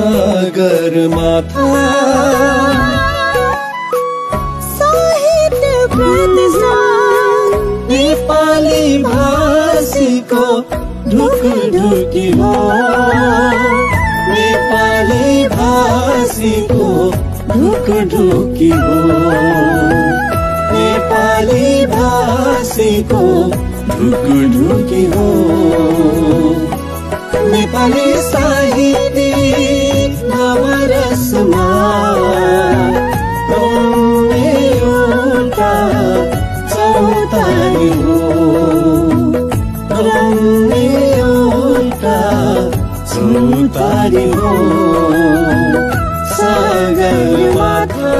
सगरमाथा साहित्य प्रतिष्ठान नेपाली भाषीको ढुकढुकी हो नेपाली भाषीको ढुकढुकी हो नेपाली भाषीको ढुकढुकी हो नेपाली साहित्यिक नवरसमा एउटा चौतारी हो एउटा चौतारी हो सगरमाथा।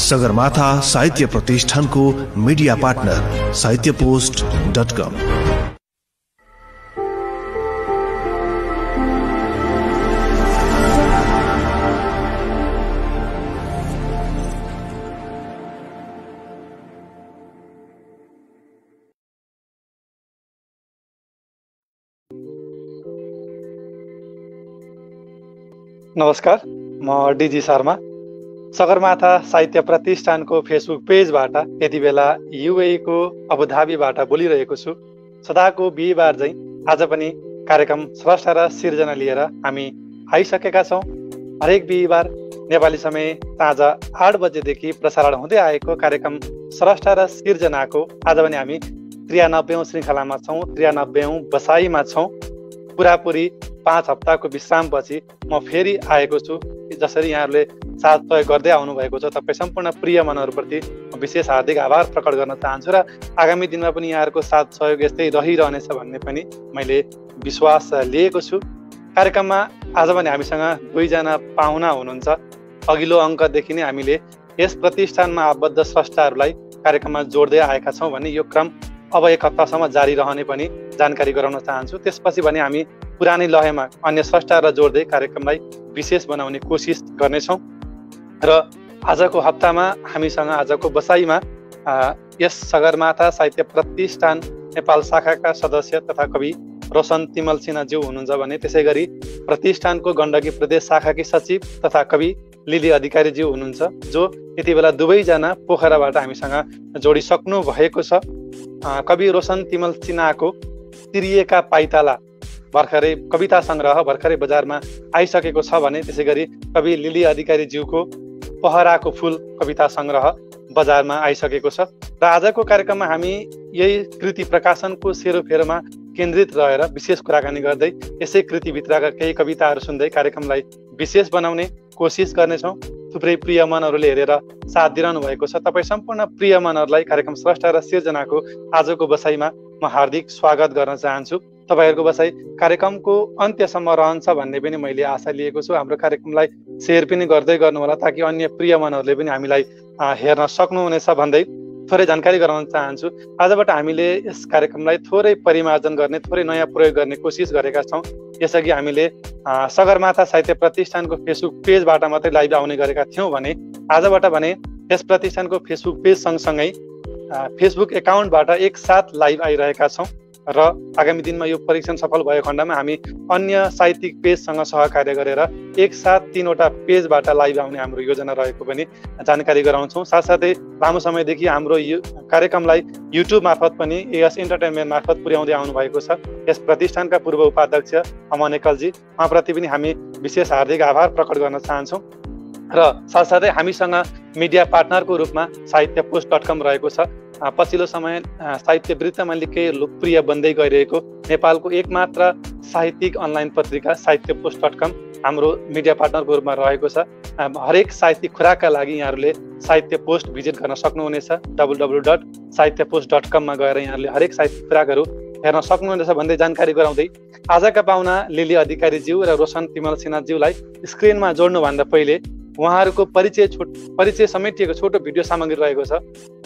सगरमाथा साहित्य प्रतिष्ठानको मिडिया पार्टनर साहित्यपोस्ट.com। नमस्कार, म डीजी शर्मा। सगरमाथा साहित्य प्रतिष्ठानको फेसबुक पेजबाट यति बेला युएई को अबुधाबीबाट बोलिरहेको छु। सदाको बिहिबार झैं आज पनि कार्यक्रम स्रष्टा र सिर्जना लिएर हामी आइसकेका छौँ। हरेक बिहिबार नेपाली समय साँझ 8 बजेदेखि प्रसारण हुँदै आएको कार्यक्रम स्रष्टा र सिर्जनाको आज पनि हामी 93औं श्रृङ्खलामा छौँ, 93औं बसाइमा छौँ। पुरापुरी 5 हप्ताको विश्रामपछि म फेरि आएको छु। जसरी यहाँहरूले साथ सहयोग गर्दै आउनु भएको छ, तपाईँ सम्पूर्ण प्रिय मनहरूप्रति म विशेष हार्दिक आभार प्रकट गर्न चाहन्छु र आगामी दिनमा पनि यहाँहरूको साथ सहयोग यस्तै रहिरहनेछ भन्ने पनि मैले विश्वास लिएको छु। कार्यक्रममा आज पनि हामीसँग 2 जना पाहुना हुनुहुन्छ। अघिल्लो अङ्कदेखि नै हामीले यस प्रतिष्ठानमा आबद्ध स्रष्टाहरूलाई कार्यक्रममा जोड्दै आएका छौँ भने यो क्रम अब 1 हप्तासम्म जारी रहने पनि जानकारी गराउन चाहन्छु। त्यसपछि भने हामी पुरानै लयमा अन्य स्रष्टाहरूलाई जोड्दै कार्यक्रमलाई विशेष बनाउने कोसिस गर्नेछौँ। र आजको हप्तामा हामीसँग आजको बसाइमा यस सगरमाथा साहित्य प्रतिष्ठान नेपाल शाखाका सदस्य तथा कवि रोशन तिमल सिन्हाज्यू हुनुहुन्छ भने त्यसै गरी प्रतिष्ठानको गण्डकी प्रदेश शाखाकी सचिव तथा कवि लिली अधिकारीज्यू हुनुहुन्छ, जो यति बेला दुवैजना पोखराबाट हामीसँग जोडिसक्नु भएको छ। कवि रोशन तिमल सिन्हाको तिरिएका पाइताला भर्खरै कविता सङ्ग्रह भर्खरै बजारमा आइसकेको छ भने त्यसै गरी कवि लिली अधिकारीज्यूको पहराको फुल कविता सङ्ग्रह बजारमा आइसकेको छ। र आजको कार्यक्रममा हामी यही कृति प्रकाशनको सेरोफेरोमा केन्द्रित रहेर विशेष कुराकानी गर्दै यसै कृतिभित्रका केही कविताहरू सुन्दै कार्यक्रमलाई विशेष बनाउने कोसिस गर्नेछौँ। थुप्रै प्रिय मनहरूले हेरेर साथ दिइरहनु भएको छ। तपाईँ सम्पूर्ण प्रिय मनहरूलाई कार्यक्रम स्रष्टा र सिर्जनाको आजको बसाइमा म हार्दिक स्वागत गर्न चाहन्छु। तपाईँहरूको बसाइ कार्यक्रमको अन्त्यसम्म रहन्छ भन्ने पनि मैले आशा लिएको छु। हाम्रो कार्यक्रमलाई सेयर पनि गर्दै गर्नुहोला ताकि अन्य प्रिय मनहरूले पनि हामीलाई हेर्न सक्नुहुनेछ भन्दै थोरै जानकारी गराउन चाहन्छु। आजबाट हामीले यस कार्यक्रमलाई थोरै परिमार्जन गर्ने, थोरै नयाँ प्रयोग गर्ने कोसिस गरेका छौँ। यसअघि हामीले सगरमाथा साहित्य प्रतिष्ठानको फेसबुक पेजबाट मात्रै लाइभ आउने गरेका थियौँ भने आजबाट भने यस प्रतिष्ठानको फेसबुक पेज सँगसँगै फेसबुक एकाउन्टबाट एकसाथ लाइभ आइरहेका छौँ। र आगामी दिनमा यो परीक्षण सफल भएको खण्डमा हामी अन्य साहित्यिक पेजसँग सहकार्य गरेर एकसाथ 3वटा पेजबाट लाइभ आउने हाम्रो योजना रहेको पनि जानकारी गराउँछौँ। साथसाथै लामो समयदेखि हाम्रो यो कार्यक्रमलाई युट्युब मार्फत पनि एएस इन्टरटेनमेन्ट मार्फत पुर्याउँदै आउनु भएको छ यस प्रतिष्ठानका पूर्व उपाध्यक्ष अमन एकलजी, उहाँप्रति पनि हामी विशेष हार्दिक आभार प्रकट गर्न चाहन्छौँ। र साथसाथै हामीसँग मिडिया पार्टनरको रूपमा साहित्यपोस्ट.com रहेको छ। पछिल्लो समय साहित्य वृत्तमा निकै लोकप्रिय बन्दै गइरहेको नेपालको एकमात्र साहित्यिक अनलाइन पत्रिका साहित्यपोस्ट.com हाम्रो मिडिया पार्टनरको रूपमा रहेको छ। हरेक साहित्यिक खुराकका लागि यहाँहरूले साहित्य पोस्ट भिजिट गर्न सक्नुहुनेछ। www.साहित्यपोस्ट.com मा गएर यहाँहरूले हरेक साहित्यिक खुराकहरू हेर्न सक्नुहुनेछ भन्दै जानकारी गराउँदै आजका पाहुना लिली अधिकारीज्यू र रोशन तिमल सिन्हाज्यूलाई स्क्रिनमा जोड्नुभन्दा पहिले उहाँहरूको परिचय समेटिएको छोटो भिडियो सामग्री रहेको छ,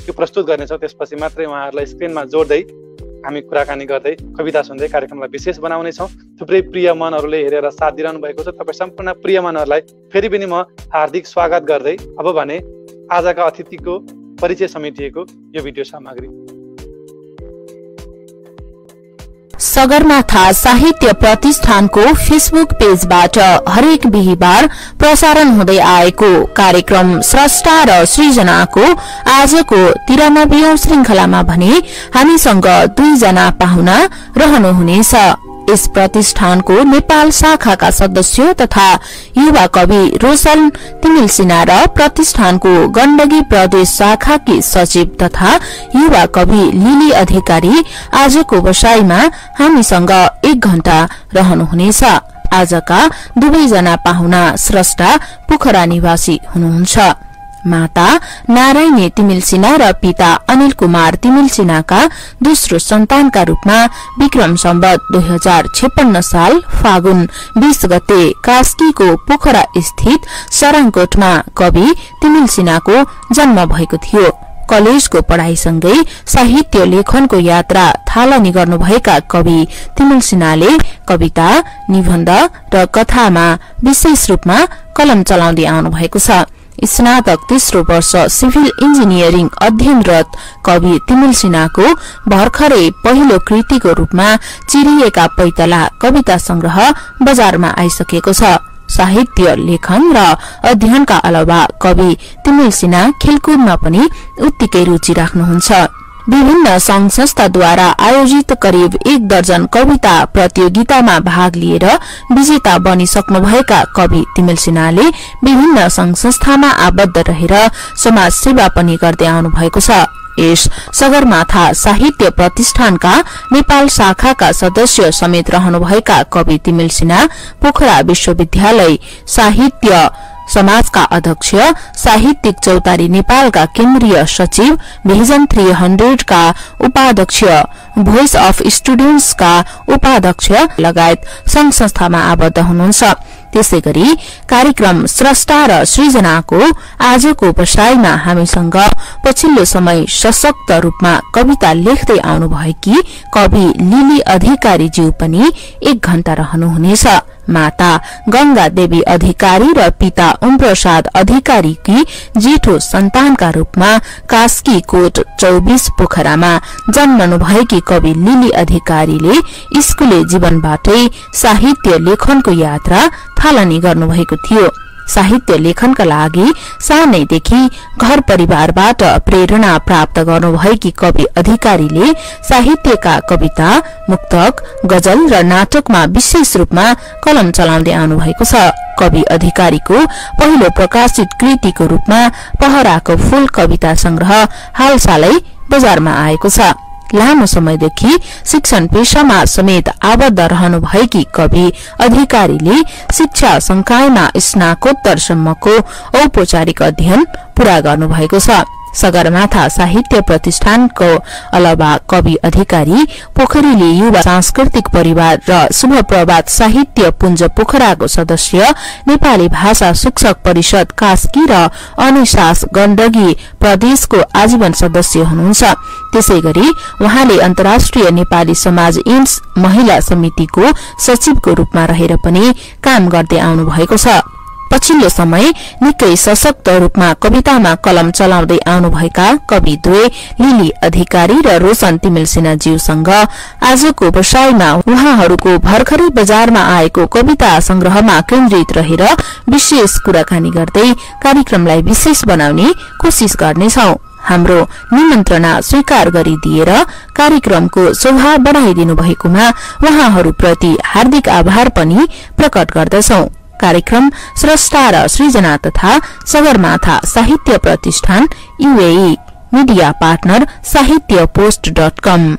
त्यो प्रस्तुत गर्नेछौँ। त्यसपछि मात्रै उहाँहरूलाई स्क्रिनमा जोड्दै हामी कुराकानी गर्दै कविता सुन्दै कार्यक्रमलाई विशेष बनाउनेछौँ। थुप्रै प्रिय मनहरूले हेरेर साथ दिइरहनु भएको छ। तपाईँ सम्पूर्ण प्रिय मनहरूलाई फेरि पनि म हार्दिक स्वागत गर्दै अब भने आजका अतिथिको परिचय समेटिएको यो भिडियो सामग्री। सगरमाथा साहित्य प्रतिष्ठानको फेसबुक पेजबाट हरेक बिहीबार प्रसारण हुँदै आएको कार्यक्रम स्रष्टा र सृजनाको आजको 93औं श्रृंखलामा भने हामीसँग 2 जना पाहुना रहनुहुनेछ। यस प्रतिष्ठानको नेपाल शाखाका सदस्य तथा युवा कवि रोशन तिमिल सिन्हा र प्रतिष्ठानको गण्डकी प्रदेश शाखाकी सचिव तथा युवा कवि लिली अधिकारी आजको बसाईमा हामीसँग 1 घण्टा रहनुहुनेछ। आजका दुवैजना पाहुना स्रष्टा पोखरा निवासी हुनुहुन्छ। माता नारायणी तिमिल सिन्हा र पिता अनिल कुमार तिमिल सिन्हाका दोस्रो सन्तानका रूपमा विक्रम सम्वत 2056 साल फागुन 20 गते कास्कीको पोखरा स्थित सराङकोटमा कवि तिमिल सिन्हाको जन्म भएको थियो। कलेजको पढ़ाईसँगै साहित्य लेखनको यात्रा थालनी गर्नुभएका कवि तिमिल सिन्हाले कविता, निबन्ध र कथामा विशेष रूपमा कलम चलाउँदै आउनु भएको छ। स्नातक तेस्रो वर्ष सिभिल इन्जिनियरिङ अध्ययनरत कवि तिमिल सिन्हाको भर्खरै पहिलो कृतिको रूपमा चिरिएका पैतला कविता संग्रह बजारमा आइसकेको छ। साहित्य लेखन र अध्ययनका अलावा कवि तिमिल सिन्हा खेलकुदमा पनि उत्तिकै रुचि राख्नुहुन्छ। विभिन्न संघ संस्थाद्वारा आयोजित करिब 1 दर्जन कविता प्रतियोगितामा भाग लिएर विजेता बनिसक्नुभएका कवि तिमिल सिन्हाले विभिन्न संघ संस्थामा आबद्ध रहेर समाज सेवा पनि गर्दै आउनु भएको छ। यस सगरमाथा साहित्य प्रतिष्ठानका नेपाल शाखाका सदस्य समेत रहनुभएका कवि तिमिल सिन्हा पोखरा विश्वविद्यालय साहित्य समाजका अध्यक्ष, साहित्यिक चौतारी नेपालका केन्द्रीय सचिव, भिजन 300 का उपाध्यक्ष, भोइस अफ स्टुडेन्ट्स का उपाध्यक्ष लगायत संघ संस्थामा आबद्ध हुनुहुन्छ। त्यसैगरी कार्यक्रम स्रष्टा र सृजनाको आजको बसाईमा हामीसँग पछिल्लो समय सशक्त रूपमा कविता लेख्दै आउनुभएकी कवि लिली अधिकारी ज्यू पनि 1 घण्टा रहनुहुनेछ। माता गंगा देवी अधिकारी र पिता ओम प्रसाद अधिकारीकी जेठो सन्तानका रूपमा कास्की कोट 24 पोखरामा जन्मनु भएकी कवि लिली अधिकारीले स्कुले जीवनबाटै साहित्य लेखनको यात्रा थालनी गर्नुभएको थियो। साहित्य लेखनका लागि सानैदेखि घर परिवारबाट प्रेरणा प्राप्त गर्नुभएकी कवि अधिकारीले साहित्यका कविता, मुक्तक, गजल र नाटकमा विशेष रूपमा कलम चलाउँदै आउनु भएको छ। कवि अधिकारीको पहिलो प्रकाशित कृतिको रूपमा पहराको फूल कविता संग्रह हालसालै बजारमा आएको छ। लामो समयदेखि शिक्षण पेशामा समेत आबद्ध रहनु भएकी कवि अधिकारीले शिक्षा संकायमा स्नाकोत्तरसम्मको औपचारिक अध्ययन पूरा गर्नुभएको छ। सगरमाथा साहित्य प्रतिष्ठानको अलावा कवि अधिकारी पोखरीले युवा सांस्कृतिक परिवार र शुभ प्रभात साहित्य पुञ्ज पोखराको सदस्य, नेपाली भाषा शिक्षक परिषद कास्की र अनुशास गण्डकी प्रदेशको आजीवन सदस्य हुनुहुन्छ। त्यसैगरी उहाँले अन्तर्राष्ट्रिय नेपाली समाज इन्स महिला समितिको सचिवको रूपमा रहेर पनि काम गर्दै आउनु भएको छ। पछिल्लो समय निकै सशक्त रूपमा कवितामा कलम चलाउँदै आउनुभएका कवि द्वय लिली अधिकारी र रोशन तिमिल सिन्हा ज्यूसँग आजको बसाईमा उहाँहरूको भर्खरै बजारमा आएको कविता संग्रहमा केन्द्रित रहेर विशेष कुराकानी गर्दै कार्यक्रमलाई विशेष बनाउने कोशिश गर्नेछौं। हाम्रो निमन्त्रणा स्वीकार गरिदिएर कार्यक्रमको शोभा बढ़ाइदिनु भएकोमा उहाँहरूप्रति हार्दिक आभार पनि प्रकट गर्दछौं। कार्यक्रम स्रष्टा र सृजना तथा सगरमाथा साहित्य प्रतिष्ठान यूएई मीडिया पार्टनर साहित्यपोस्ट.com।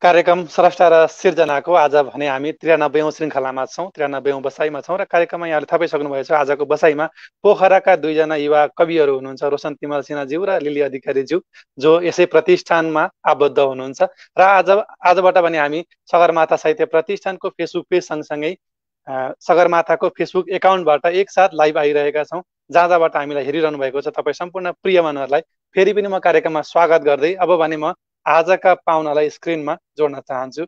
कार्यक्रम स्रष्टा र सिर्जनाको आज भने हामी 93औं श्रृंखलामा छौं, 93औं बसाईमा छौं र कार्यक्रममा यहाँले थाहा पाइसक्नुभएको छ। आजको बसाईमा पोखराका 2 जना युवा कविहरू हुनुहुन्छ, रोशन तिमिल सिन्हाज्यू र लिली अधिकारीज्यू, जो यसै प्रतिष्ठानमा आबद्ध हुनुहुन्छ। र आजबाट भने हामी सगरमाथा साहित्य प्रतिष्ठानको फेसबुक पेज सँगसँगै सगरमाथाको फेसबुक एकाउन्टबाट एकसाथ लाइभ आइरहेका छौं। जहाँबाट हामीलाई हेरिरहनु भएको छ तपाईँ सम्पूर्ण प्रिय मनहरूलाई फेरि पनि म कार्यक्रममा स्वागत गर्दै अब भने म आजका पाहुनालाई स्क्रिनमा जोड्न चाहन्छु।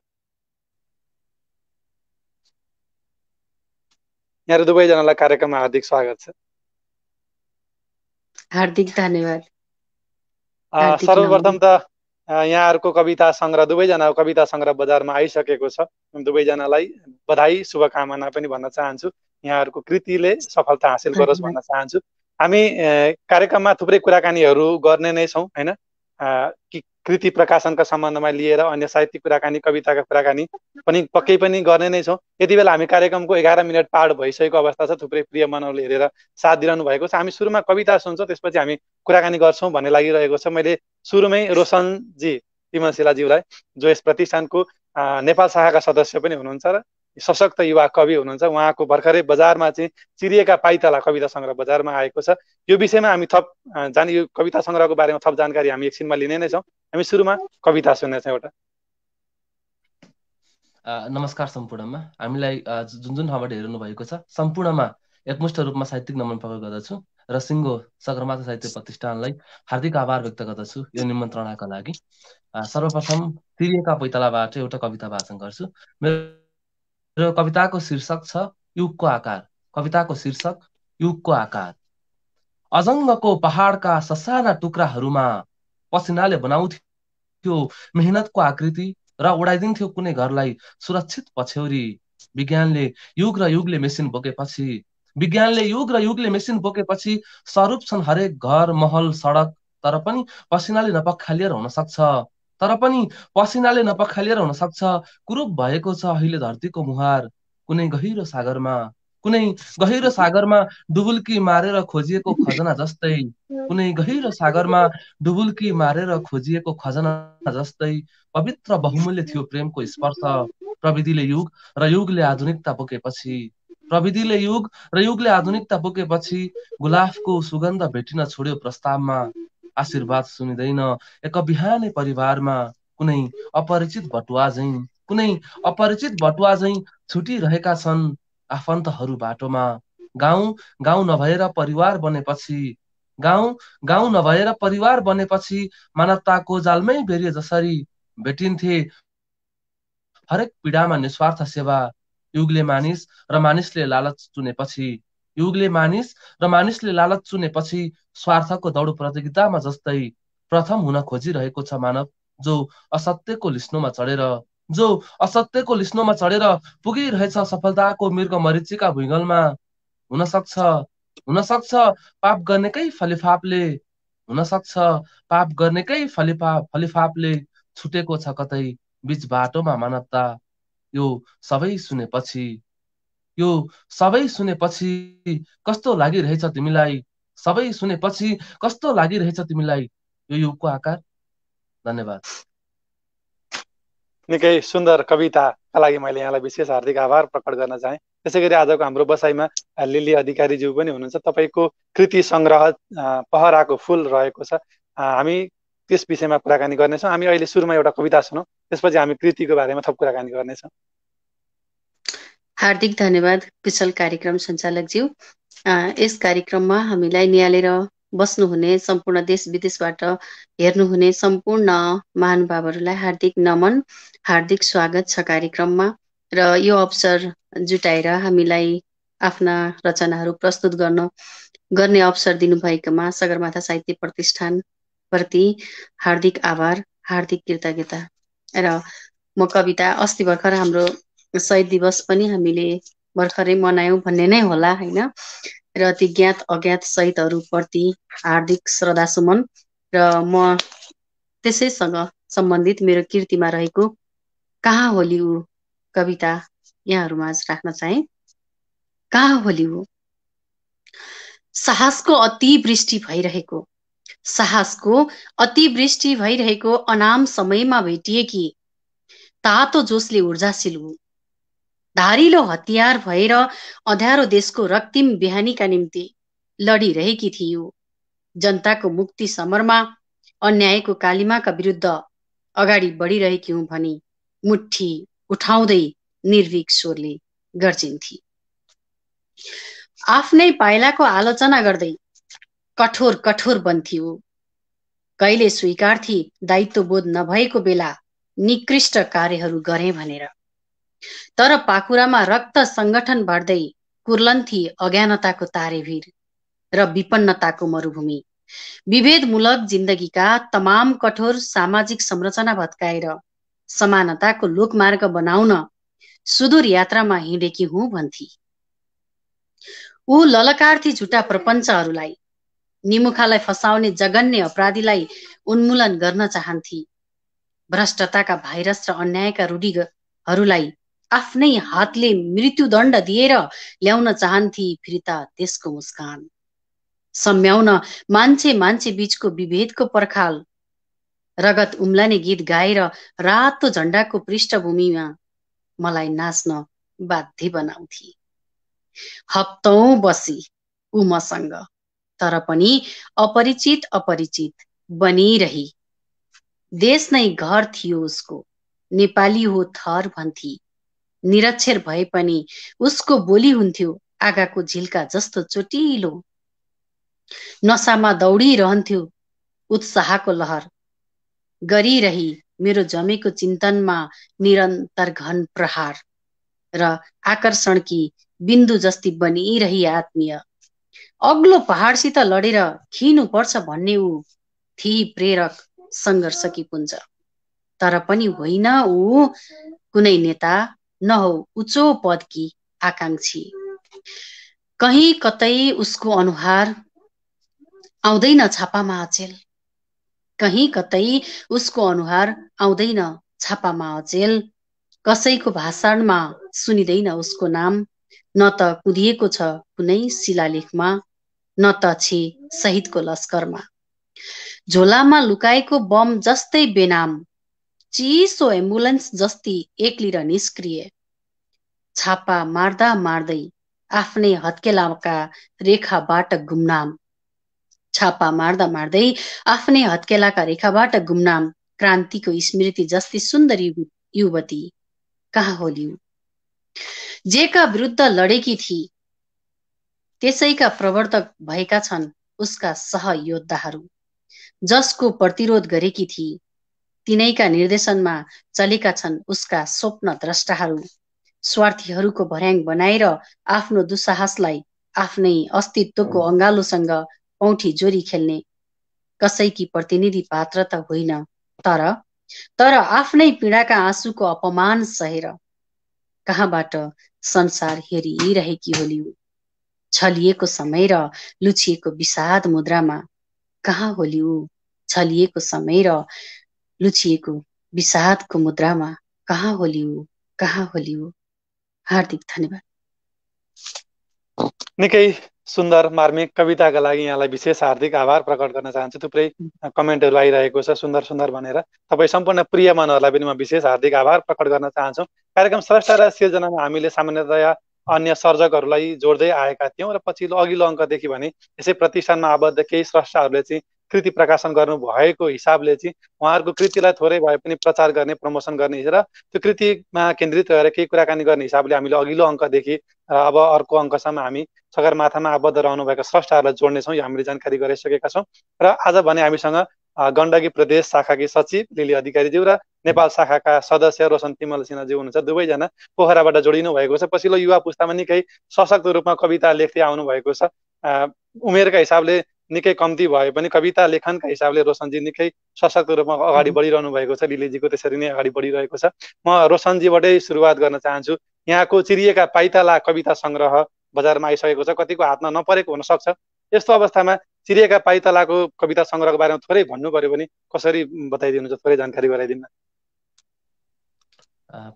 यहाँ दुवैजनालाई कार्यक्रममा हार्दिक स्वागत छ। हार्दिक धन्यवाद। सर्वप्रथम त यहाँहरूको कविता सङ्ग्रह दुवैजनाको कविता सङ्ग्रह बजारमा आइसकेको छ। दुवैजनालाई बधाई शुभकामना पनि भन्न चाहन्छु। यहाँहरूको कृतिले सफलता हासिल गरोस् भन्न चाहन्छु। हामी कार्यक्रममा थुप्रै कुराकानीहरू गर्ने नै छौँ होइन। कृति प्रकाशनका सम्बन्धमा लिएर अन्य साहित्यिक कुराकानी, कविताका कुराकानी पनि पक्कै पनि गर्ने नै छौँ। यति बेला हामी कार्यक्रमको 11 मिनट पार भइसकेको अवस्था छ। थुप्रै प्रिय मनहरूले हेरेर साथ दिइरहनु भएको छ। हामी सुरुमा कविता सुन्छौँ, त्यसपछि हामी कुराकानी गर्छौँ भन्ने लागिरहेको छ। मैले सुरुमै रोशनजी तिमलशिलाज्यूलाई, जो यस प्रतिष्ठानको नेपाल शाखाका सदस्य पनि हुनुहुन्छ र सशक्त युवा कवि हुनुहुन्छ, उहाँको भर्खरै बजारमा चाहिँ चिरिएका पाइताला कविता सङ्ग्रह बजारमा आएको छ। यो विषयमा हामी थप यो कविता सङ्ग्रहको बारेमा थप जानकारी हामी एकछिनमा लिने नै छौँ। हामी सुरुमा कविता सुन्नेछौँ एउटा। नमस्कार सम्पूर्णमा। हामीलाई जुन जुन ठाउँबाट हेर्नु भएको छ सम्पूर्णमा एकमुष्ट रूपमा साहित्यिक नमन प्रकट गर्दछु र सिङ्गो सगरमाथा साहित्य प्रतिष्ठानलाई हार्दिक आभार व्यक्त गर्दछु यो निमन्त्रणाका लागि। सर्वप्रथम चिरिएका पैतालाबाट एउटा कविता वाचन गर्छु। मेरो कविताको शीर्षक छ युगको आकार। कविताको शीर्षक युगको आकार। अजङ्गको पहाडका ससाना टुक्राहरूमा पसिनाले बनाउँथ्यो मेहनतको आकृति र उडाइदिन्थ्यो कुनै घरलाई सुरक्षित पछ्यौरी। विज्ञानले युग र युगले मेसिन बोकेपछि स्वरूप छन् हरेक घर महल सडक। तर पनि पसिनाले नपखालिएर हुन सक्छ। कुरूप भएको छ अहिले धरतीको मुहार। कुनै गहिरो सागरमा डुबुल्की मारेर खोजिएको खजना जस्तै पवित्र बहुमूल्य थियो प्रेमको स्पर्श। प्रविधिले युग र युगले आधुनिकता बोकेपछि गुलाफको सुगन्ध भेटिन छोड्यो प्रस्तावमा। आशीर्वाद सुनिँदैन एक बिहानै परिवारमा। कुनै अपरिचित बटुवा झैं छुटिरहेका छन् आफन्तहरू बाटोमा। गाउँ नभएर परिवार बनेपछि मानवताको जालमै बेरिए जसरी भेटिन्थे हरेक पीडामा निस्वार्थ सेवा। युगले मानिस र मानिसले लालच चुनेपछि स्वार्थको दौड प्रतियोगितामा जस्तै प्रथम हुन खोजिरहेको छ मानव, जो असत्यको लिस्नोमा चढेर पुगिरहेछ सफलताको मृग मरीचिका भुइँगलमा। हुन सक्छ पाप गर्नेकै फलिफापले छुटेको छ कतै बीच बाटोमा मानवता। यो सबै सुनेपछि कस्तो लागिरहेछ तिमीलाई यो युगको आकार। धन्यवाद। निकै सुन्दर कविताका लागि मैले यहाँलाई विशेष हार्दिक आभार प्रकट गर्न चाहेँ। त्यसै गरी आजको हाम्रो बसाइमा लिली अधिकारीज्यू पनि हुनुहुन्छ। तपाईँको कृति सङ्ग्रह पहराको फुल रहेको छ। हामी त्यस विषयमा कुराकानी गर्नेछौँ। हामी अहिले सुरुमा एउटा कविता सुनौँ, त्यसपछि हामी कृतिको बारेमा थप कुराकानी गर्नेछौँ। हार्दिक धन्यवाद कुशल कार्यक्रम सञ्चालकज्यू। यस कार्यक्रममा हामीलाई निहालेर बस्नुहुने सम्पूर्ण देश विदेशबाट हेर्नुहुने सम्पूर्ण महानुभावहरूलाई हार्दिक नमन, हार्दिक स्वागत छ कार्यक्रममा। र यो अवसर जुटाएर हामीलाई आफ्ना रचनाहरू प्रस्तुत गर्ने अवसर दिनुभएकोमा सगरमाथा साहित्य प्रतिष्ठान प्रति हार्दिक आभार, हार्दिक कृतज्ञता। र म कविता अस्ति भर्खर हाम्रो शहीद दिवस पनि हामीले भर्खरै मनायौँ भन्ने नै होला होइन। र ती ज्ञात अज्ञात शहीदहरूप्रति हार्दिक श्रद्धासुमन र म त्यसैसँग सम्बन्धित मेरो कृतिमा रहेको कहाँ होली ऊ कविता यहाँहरूमाझ राख्न चाहे। कहाँ होली ऊ साहसको अतिवृष्टि भइरहेको अनाम समयमा भेटिएकी तातो जोसले ऊर्जाशील ऊ। धारिलो हतियार भएर अँध्यारो देशको रक्तिम बिहानीका निम्ति लडिरहेकी थिए। जनताको मुक्ति समरमा अन्यायको कालिमाका विरुद्ध अगाडि बढिरहेकी हुँ भनी मुट्ठी उठाउँदै निर्भीक स्वरले गर्जिन्थे। आफ्नै पाइलाको आलोचना गर्दै कठोर बन्थ्यो। कहिले स्वीकार्थी दायित्वबोध नभएको बेला निकृष्ट कार्यहरू गरे भनेर। तर पाखुरामा रक्त संगठन बढ्दै कुर्लन्थी अज्ञानताको तारेभिर र विपन्नताको मरुभूमि विभेदमूलक जिन्दगीका तमाम कठोर सामाजिक संरचना भत्काएर समानताको लोकमार्ग बनाउन सुदूर यात्रामा हिँडेकी हुँ भन्थी। ऊ ललकार्थी झुटा प्रपञ्चहरूलाई, निमुखालाई फसाउने जघन्य अपराधीलाई उन्मूलन गर्न चाहन्थी। भ्रष्टताका भाइरस र अन्यायका रूढीहरूलाई आफ्नै हातले मृत्युदण्ड दिएर ल्याउन चाहन्थी फिर्ता देशको मुस्कान। सम्याउन मान्छे मान्छे बीचको विभेदको पर्खाल, रगत उम्लने गीत गाएर रातो झण्डाको पृष्ठभूमिमा मलाई नाच्न बाध्य बनाउँथे। हप्तौं बसी ऊ मसँग, तर पनि अपरिचित बनिरही। देश नै घर थियो उसको, नेपाली हो थर भन्थी। निरक्षर भए पनि उसको बोली हुन्थ्यो आगाको झिल्का जस्तो चोटिलो। नसामा दौडिरहन्थ्यो उत्साहको लहर, गरिरही मेरो जमेको चिन्तनमा निरन्तर घन प्रहार। र आकर्षणकी बिन्दु जस्ती बनिरही आत्मीय। अग्लो पहाडसित लडेर खिनुपर्छ भन्ने ऊ थिई प्रेरक सङ्घर्षकी पुञ्ज। तर पनि होइन ऊ कुनै नेता, न हो उच्च पदकी आकाङ्क्षी। कहीँ कतै उसको अनुहार आउँदैन छापामा अचेल, कहीँ कतै उसको अनुहार आउँदैन छापामा अचेल। कसैको भाषणमा सुनिँदैन उसको नाम, न त कुदिएको छ कुनै शिलालेखमा, न त छे शहीदको लस्करमा। झोलामा लुकाएको बम जस्तै बेनाम, चिसो एम्बुलेन्स जस्ती एक्ली र निष्क्रिय। छापा मार्दा मार्दै आफ्नै हत्केलाका रेखाबाट गुमनाम। छापा मार्दा मार्दै आफ्नै हत्केलाका रेखाबाट गुमनाम। क्रान्तिको स्मृति जस्ती सुन्दर युवती कहाँ होली? जेका विरुद्ध लडेकी थिए त्यसैका प्रवर्तक भएका छन् उसका सहयोद्धाहरू। जसको प्रतिरोध गरेकी थिए तिनैका निर्देशनमा चलेका छन् उसका स्वप्न द्रष्टाहरू। स्वार्थीहरूको भर्याङ बनाएर आफ्नो दुस्साहसलाई आफ्नै अस्तित्वको अङ्गालोसँग औठी जोरी खेल्ने कसैकी प्रतिनिधि पात्र त होइन, तर आफ्नै पीडाका आँसुको अपमान सहेर कहाँबाट संसार हेरिरहेकी होली। छलिएको समय र लुछिएको विषाद मुद्रामा कहाँ होली ऊ? छलिएको समय र लुछिएको विषादको मुद्रामा कहाँ होली ऊ? कहाँ होली ऊ? हार्दिक धन्यवाद। निकै सुन्दर मार्मिक कविताका लागि यहाँलाई विशेष हार्दिक आभार प्रकट गर्न चाहन्छु। थुप्रै कमेन्टहरू आइरहेको छ सुन्दर सुन्दर भनेर। तपाईँ सम्पूर्ण प्रिय मनहरूलाई पनि म विशेष हार्दिक आभार प्रकट गर्न चाहन्छु। कार्यक्रम स्रष्टा र सिर्जनामा हामीले सामान्यतया अन्य सर्जकहरूलाई जोड्दै आएका थियौँ र अघिल्लो अङ्कदेखि भने यसै प्रतिष्ठानमा आबद्ध केही स्रष्टाहरूले चाहिँ कृति प्रकाशन गर्नु भएको हिसाबले चाहिँ उहाँहरूको कृतिलाई थोरै भए पनि प्रचार गर्ने, प्रमोसन गर्ने र त्यो कृतिमा केन्द्रित रहेर केही कुराकानी गर्ने हिसाबले हामीले अघिल्लो अङ्कदेखि अब अर्को अङ्कसम्म हामी सगरमाथामा आबद्ध रहनुभएका स्रष्टाहरूलाई जोड्नेछौँ, यो हामीले जानकारी गराइसकेका छौँ। र आज भने हामीसँग गण्डकी प्रदेश शाखाकी सचिव लिली अधिकारीज्यू र नेपाल शाखाका सदस्य रोशन तिमल सिन्हाज्यू हुनुहुन्छ। दुवैजना पोखराबाट जोडिनु भएको छ। पछिल्लो युवा पुस्तामा निकै सशक्त रूपमा कविता लेख्दै आउनु भएको छ। उमेरका हिसाबले निकै कम्ती भए पनि कविता लेखनका हिसाबले रोशनजी निकै सशक्त रूपमा अगाडि बढिरहनु भएको छ। लिलीजीको त्यसरी नै अगाडि बढिरहेको छ। म रोशनजीबाटै सुरुवात गर्न चाहन्छु। यहाँको चिरिएका पाइताला कविता सङ्ग्रह बजारमा आइसकेको छ, कतिको हातमा नपरेको हुन सक्छ। यस्तो अवस्थामा चिरिएका पाइतालाको कविता सङ्ग्रहको बारेमा थोरै भन्नु पर्यो भने कसरी बताइदिनुहुन्छ? थोरै जानकारी गराइदिनु।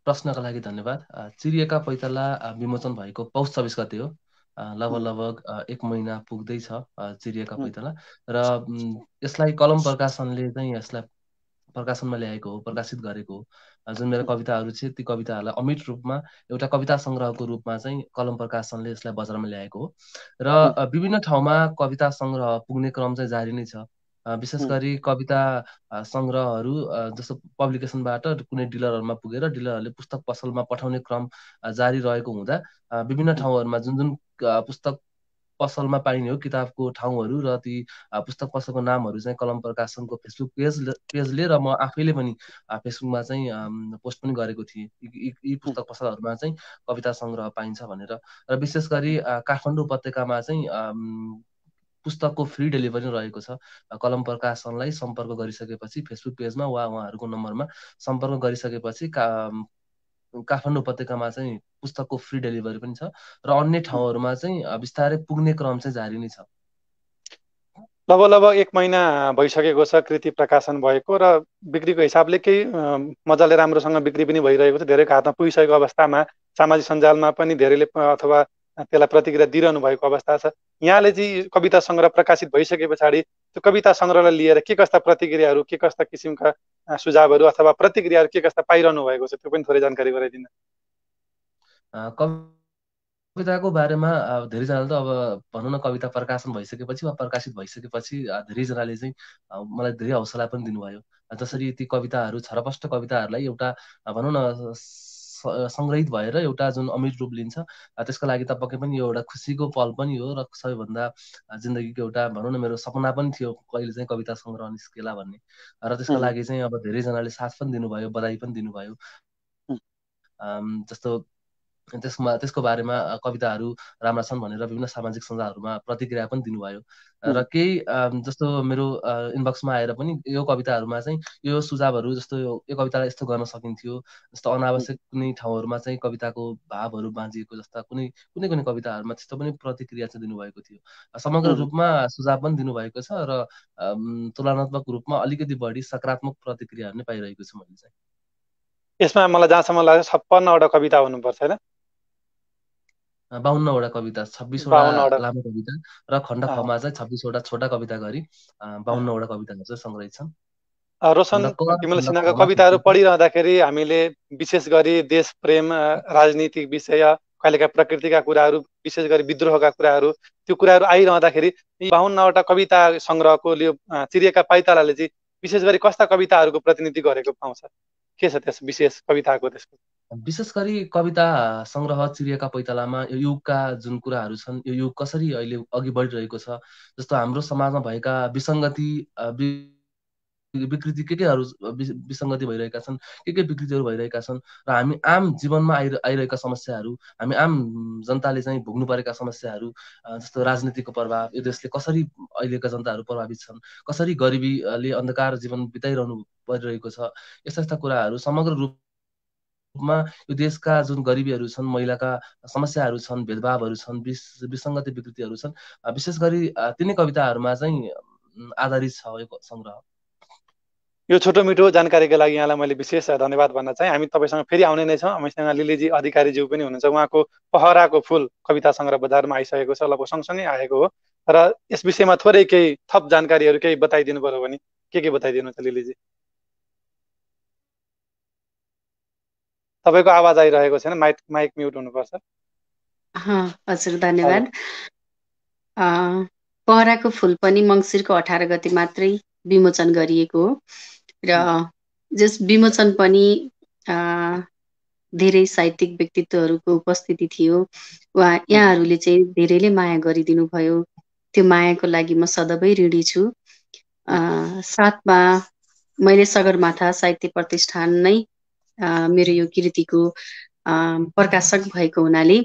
प्रश्नका लागि धन्यवाद। चिरिएका पाइताला विमोचन भएको पौष 26 गते हो। लगभग 1 महिना पुग्दैछ चिरिएका पाइताला। र यसलाई कलम प्रकाशनले चाहिँ यसलाई प्रकाशनमा ल्याएको हो, प्रकाशित गरेको हो। जुन मेरो कविताहरू छ ती कविताहरूलाई अमिट रूपमा एउटा कविता सङ्ग्रहको रूपमा चाहिँ कलम प्रकाशनले यसलाई बजारमा ल्याएको हो। र विभिन्न ठाउँमा कविता सङ्ग्रह पुग्ने क्रम चाहिँ जारी नै छ। विशेष गरी कविता सङ्ग्रहहरू जस्तो पब्लिकेसनबाट कुनै डिलरहरूमा पुगेर डिलरहरूले पुस्तक पसलमा पठाउने क्रम जारी रहेको हुँदा विभिन्न ठाउँहरूमा जुन जुन पुस्तक पसलमा पाइने हो किताबको ठाउँहरू र ती पुस्तक पसलको नामहरू चाहिँ कलम प्रकाशनको फेसबुक पेजले र म आफैले पनि फेसबुकमा चाहिँ पोस्ट पनि गरेको थिएँ। यी पुस्तक पसलहरूमा चाहिँ कविता सङ्ग्रह पाइन्छ भनेर। र विशेष गरी काठमाडौँ उपत्यकामा चाहिँ पुस्तकको फ्री डेलिभरी रहेको छ। कलम प्रकाशनलाई सम्पर्क गरिसकेपछि फेसबुक पेजमा वा उहाँहरूको नम्बरमा सम्पर्क गरिसकेपछि काठमाडौँ उपत्यकामा चाहिँ पुस्तकको फ्री डेलिभरी पनि छ र अन्य ठाउँहरूमा चाहिँ बिस्तारै पुग्ने क्रम चाहिँ जारी नै छ। लगभग 1 महिना भइसकेको छ कृति प्रकाशन भएको र बिक्रीको हिसाबले केही मजाले राम्रोसँग बिक्री पनि भइरहेको छ। धेरैको हातमा पुगिसकेको अवस्थामा सामाजिक सञ्जालमा पनि धेरैले अथवा त्यसलाई प्रतिक्रिया दिइरहनु भएको अवस्था छ। यहाँले चाहिँ कविता सङ्ग्रह प्रकाशित भइसके पछाडि त्यो कविता सङ्ग्रहलाई लिएर के कस्ता प्रतिक्रियाहरू, के कस्ता किसिमका सुझावहरू अथवा प्रतिक्रियाहरू के कस्ता पाइरहनु भएको छ, त्यो पनि थोरै जानकारी गराइदिनु। कविताको बारेमा धेरैजनाले त अब भनौँ न कविता प्रकाशन भइसकेपछि वा प्रकाशित भइसकेपछि धेरैजनाले चाहिँ मलाई धेरै हौसला पनि दिनुभयो। जसरी ती कविताहरू छरपष्ट कविताहरूलाई एउटा भनौँ न सङ्ग्रहित भएर एउटा जुन अमिट रूप लिन्छ, त्यसको लागि त पक्कै पनि यो एउटा खुसीको पल पनि हो र सबैभन्दा जिन्दगीको एउटा भनौँ न मेरो सपना पनि थियो कहिले चाहिँ कविता सङ्ग्रह निस्केला भन्ने। र त्यसको लागि चाहिँ अब धेरैजनाले साथ पनि दिनुभयो, बधाई पनि दिनुभयो। जस्तो त्यसको बारेमा कविताहरू राम्रा छन् भनेर विभिन्न सामाजिक सञ्जालहरूमा प्रतिक्रिया पनि दिनुभयो र केही जस्तो मेरो इनबक्समा आएर पनि यो कविताहरूमा चाहिँ यो सुझावहरू जस्तो यो कवितालाई यस्तो गर्न सकिन्थ्यो, जस्तो अनावश्यक कुनै ठाउँहरूमा चाहिँ कविताको भावहरू बाँधिएको जस्ता कुनै कविताहरूमा त्यस्तो पनि प्रतिक्रिया चाहिँ दिनुभएको थियो। समग्र रूपमा सुझाव पनि दिनुभएको छ र तुलनात्मक रूपमा अलिकति बढी सकारात्मक प्रतिक्रियाहरू नै पाइरहेको छु मैले चाहिँ। यसमा मलाई जहाँसम्म लाग्छ 56वटा कविता हुनुपर्छ हैन? 52वटा कविता, 26वटा लामो कविता र खण्ड खमा चाहिँ 26वटा छोटा कविता गरी 52वटा कविताहरू चाहिँ सङ्ग्रहित छन्। रोशन तिमल सिन्हाका कविताहरू पढिरहँदाखेरि हामीले विशेष गरी देश प्रेम, राजनीतिक विषय, कहिलेका प्रकृतिका कुराहरू, विशेष गरी विद्रोहका कुराहरू, त्यो कुराहरू आइरहँदाखेरि 52वटा कविता सङ्ग्रहको यो चिरिएका पाइतालाले चाहिँ विशेष गरी कस्ता कविताहरूको प्रतिनिधि गरेको पाउँछ? के छ त्यस विशेष कविताको? त्यसको विशेष गरी कविता सङ्ग्रह चिरिएका पैतालामा यो युगका जुन कुराहरू छन्, यो युग कसरी अहिले अघि बढिरहेको छ, जस्तो हाम्रो समाजमा भएका विसङ्गति विकृति केहरू विसङ्गति भइरहेका छन्, के विकृतिहरू भइरहेका छन् र हामी आम जीवनमा आइरहेका समस्याहरू, हामी आम जनताले चाहिँ भोग्नु परेका समस्याहरू, जस्तो राजनीतिको प्रभाव, यो देशले कसरी अहिलेका जनताहरू प्रभावित छन्, कसरी गरिबीले अन्धकार जीवन बिताइरहनु परिरहेको छ, यस्ता कुराहरू समग्र रूपमा यो देशका जुन गरिबीहरू छन्, महिलाका समस्याहरू छन्, भेदभावहरू छन्, विसङ्गति विकृतिहरू छन्, विशेष गरी तिनै कविताहरूमा चाहिँ आधारित छ यो सङ्ग्रह। यो छोटो मिठो जानकारीका लागि यहाँलाई मैले विशेष धन्यवाद भन्न चाहे। हामी तपाईँसँग फेरि आउने नै छौँ। हामीसँग लिलीजी अधिकारीज्यू पनि हुनुहुन्छ। उहाँको पहराको फुल कविता सङ्ग्रह बजारमा आइसकेको छ, लगभग सँगसँगै आएको हो र यस विषयमा थोरै केही थप जानकारीहरू केही बताइदिनु पर्यो भने के बताइदिनुहुन्छ लिलीजी? तपाईँको आवाज आइरहेको छैन, माइक म्युट हुनुपर्छ। हजुर धन्यवाद। पहराको फुल पनि मङ्सिरको 18 गते मात्रै विमोचन गरिएको हो र जस विमोचन पनि धेरै साहित्यिक व्यक्तित्वहरूको उपस्थिति थियो। यहाँहरूले चाहिँ धेरैले माया गरिदिनु भयो, त्यो मायाको लागि म सदैव ऋणी छु। साथमा मैले सगरमाथा साहित्य प्रतिष्ठान नै मेरो यो कृतिको प्रकाशक भएको हुनाले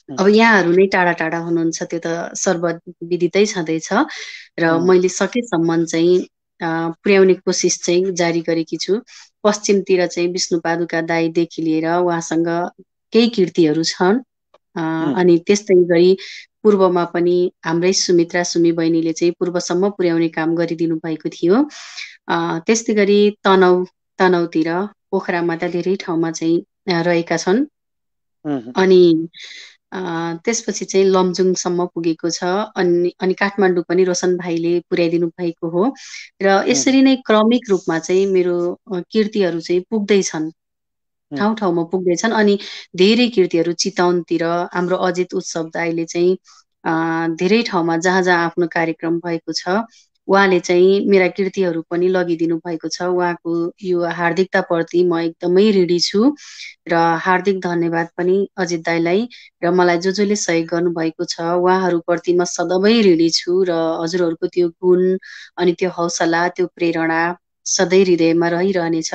अब यहाँहरू नै टाढा टाढा हुनुहुन्छ, त्यो त सर्वविदितै छँदैछ र मैले सकेसम्म चाहिँ पुर्याउने कोसिस चाहिँ जारी गरेकी छु। पश्चिमतिर चाहिँ विष्णुपादुका दाईदेखि लिएर उहाँसँग केही कृतिहरू छन् अनि त्यस्तै गरी पूर्वमा पनि हाम्रै सुमित्रा सुमी बहिनीले चाहिँ पूर्वसम्म पुर्याउने काम गरिदिनु भएको थियो। त्यस्तै गरी तनहुँतिर पोखरामा त धेरै ठाउँमा चाहिँ रहेका छन् अनि त्यसपछि चाहिँ लमजुङसम्म पुगेको छ अनि काठमाडौँ पनि रोशन भाइले पुर्याइदिनु भएको हो र यसरी नै क्रमिक रूपमा चाहिँ मेरो कृतिहरू चाहिँ पुग्दैछन्, ठाउँ ठाउँमा पुग्दैछन् अनि धेरै कृतिहरू चितवनतिर हाम्रो अजित उत्सव दाइले चाहिँ धेरै ठाउँमा जहाँ जहाँ आफ्नो कार्यक्रम भएको छ उहाँले चाहिँ मेरा कृतिहरू पनि लगिदिनु भएको छ। उहाँको यो हार्दिकताप्रति म एकदमै ऋणी छु र हार्दिक धन्यवाद पनि अजित दाइलाई र मलाई जसले सहयोग गर्नुभएको छ उहाँहरूप्रति म सदैव ऋणी छु र हजुरहरूको त्यो गुण अनि त्यो हौसला, त्यो प्रेरणा सधैँ हृदयमा रहिरहनेछ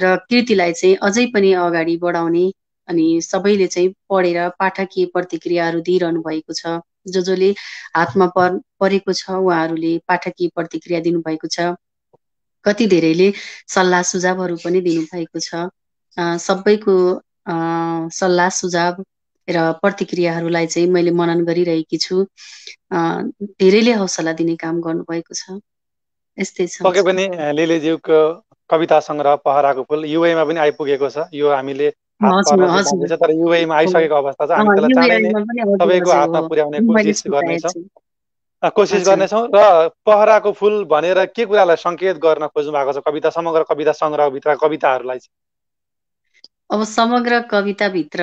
र कृतिलाई चाहिँ अझै पनि अगाडि बढाउने अनि सबैले चाहिँ पढेर पाठकीय प्रतिक्रियाहरू दिइरहनु भएको छ। जसले हातमा परेको छ उहाँहरूले पाठकीय प्रतिक्रिया दिनुभएको छ। कति धेरैले सल्लाह सुझावहरू पनि दिनुभएको छ। सबैको सल्लाह सुझाव र प्रतिक्रियाहरूलाई चाहिँ मैले मनन गरिरहेकी छु। धेरैले हौसला दिने काम गर्नुभएको छ। यस्तै छ। पक्कै पनि लिलीज्यूको कविता सङ्ग्रह पहराको फुल युएमा पनि आइपुगेको छ। यो हामीले हात पर्न चाहिँ बाँकी छ, तर युएमा आइसकेको अवस्था छ। हामी त्यसलाई चाँडै नै सबैको हातमा पुर्याउने कोसिस गर्नेछौँ र पहराको फुल भनेर के कुरालाई सङ्केत गर्न खोज्नु भएको छ कविता, समग्र कविता सङ्ग्रहभित्र कविताहरूलाई चाहिँ? अब समग्र कविताभित्र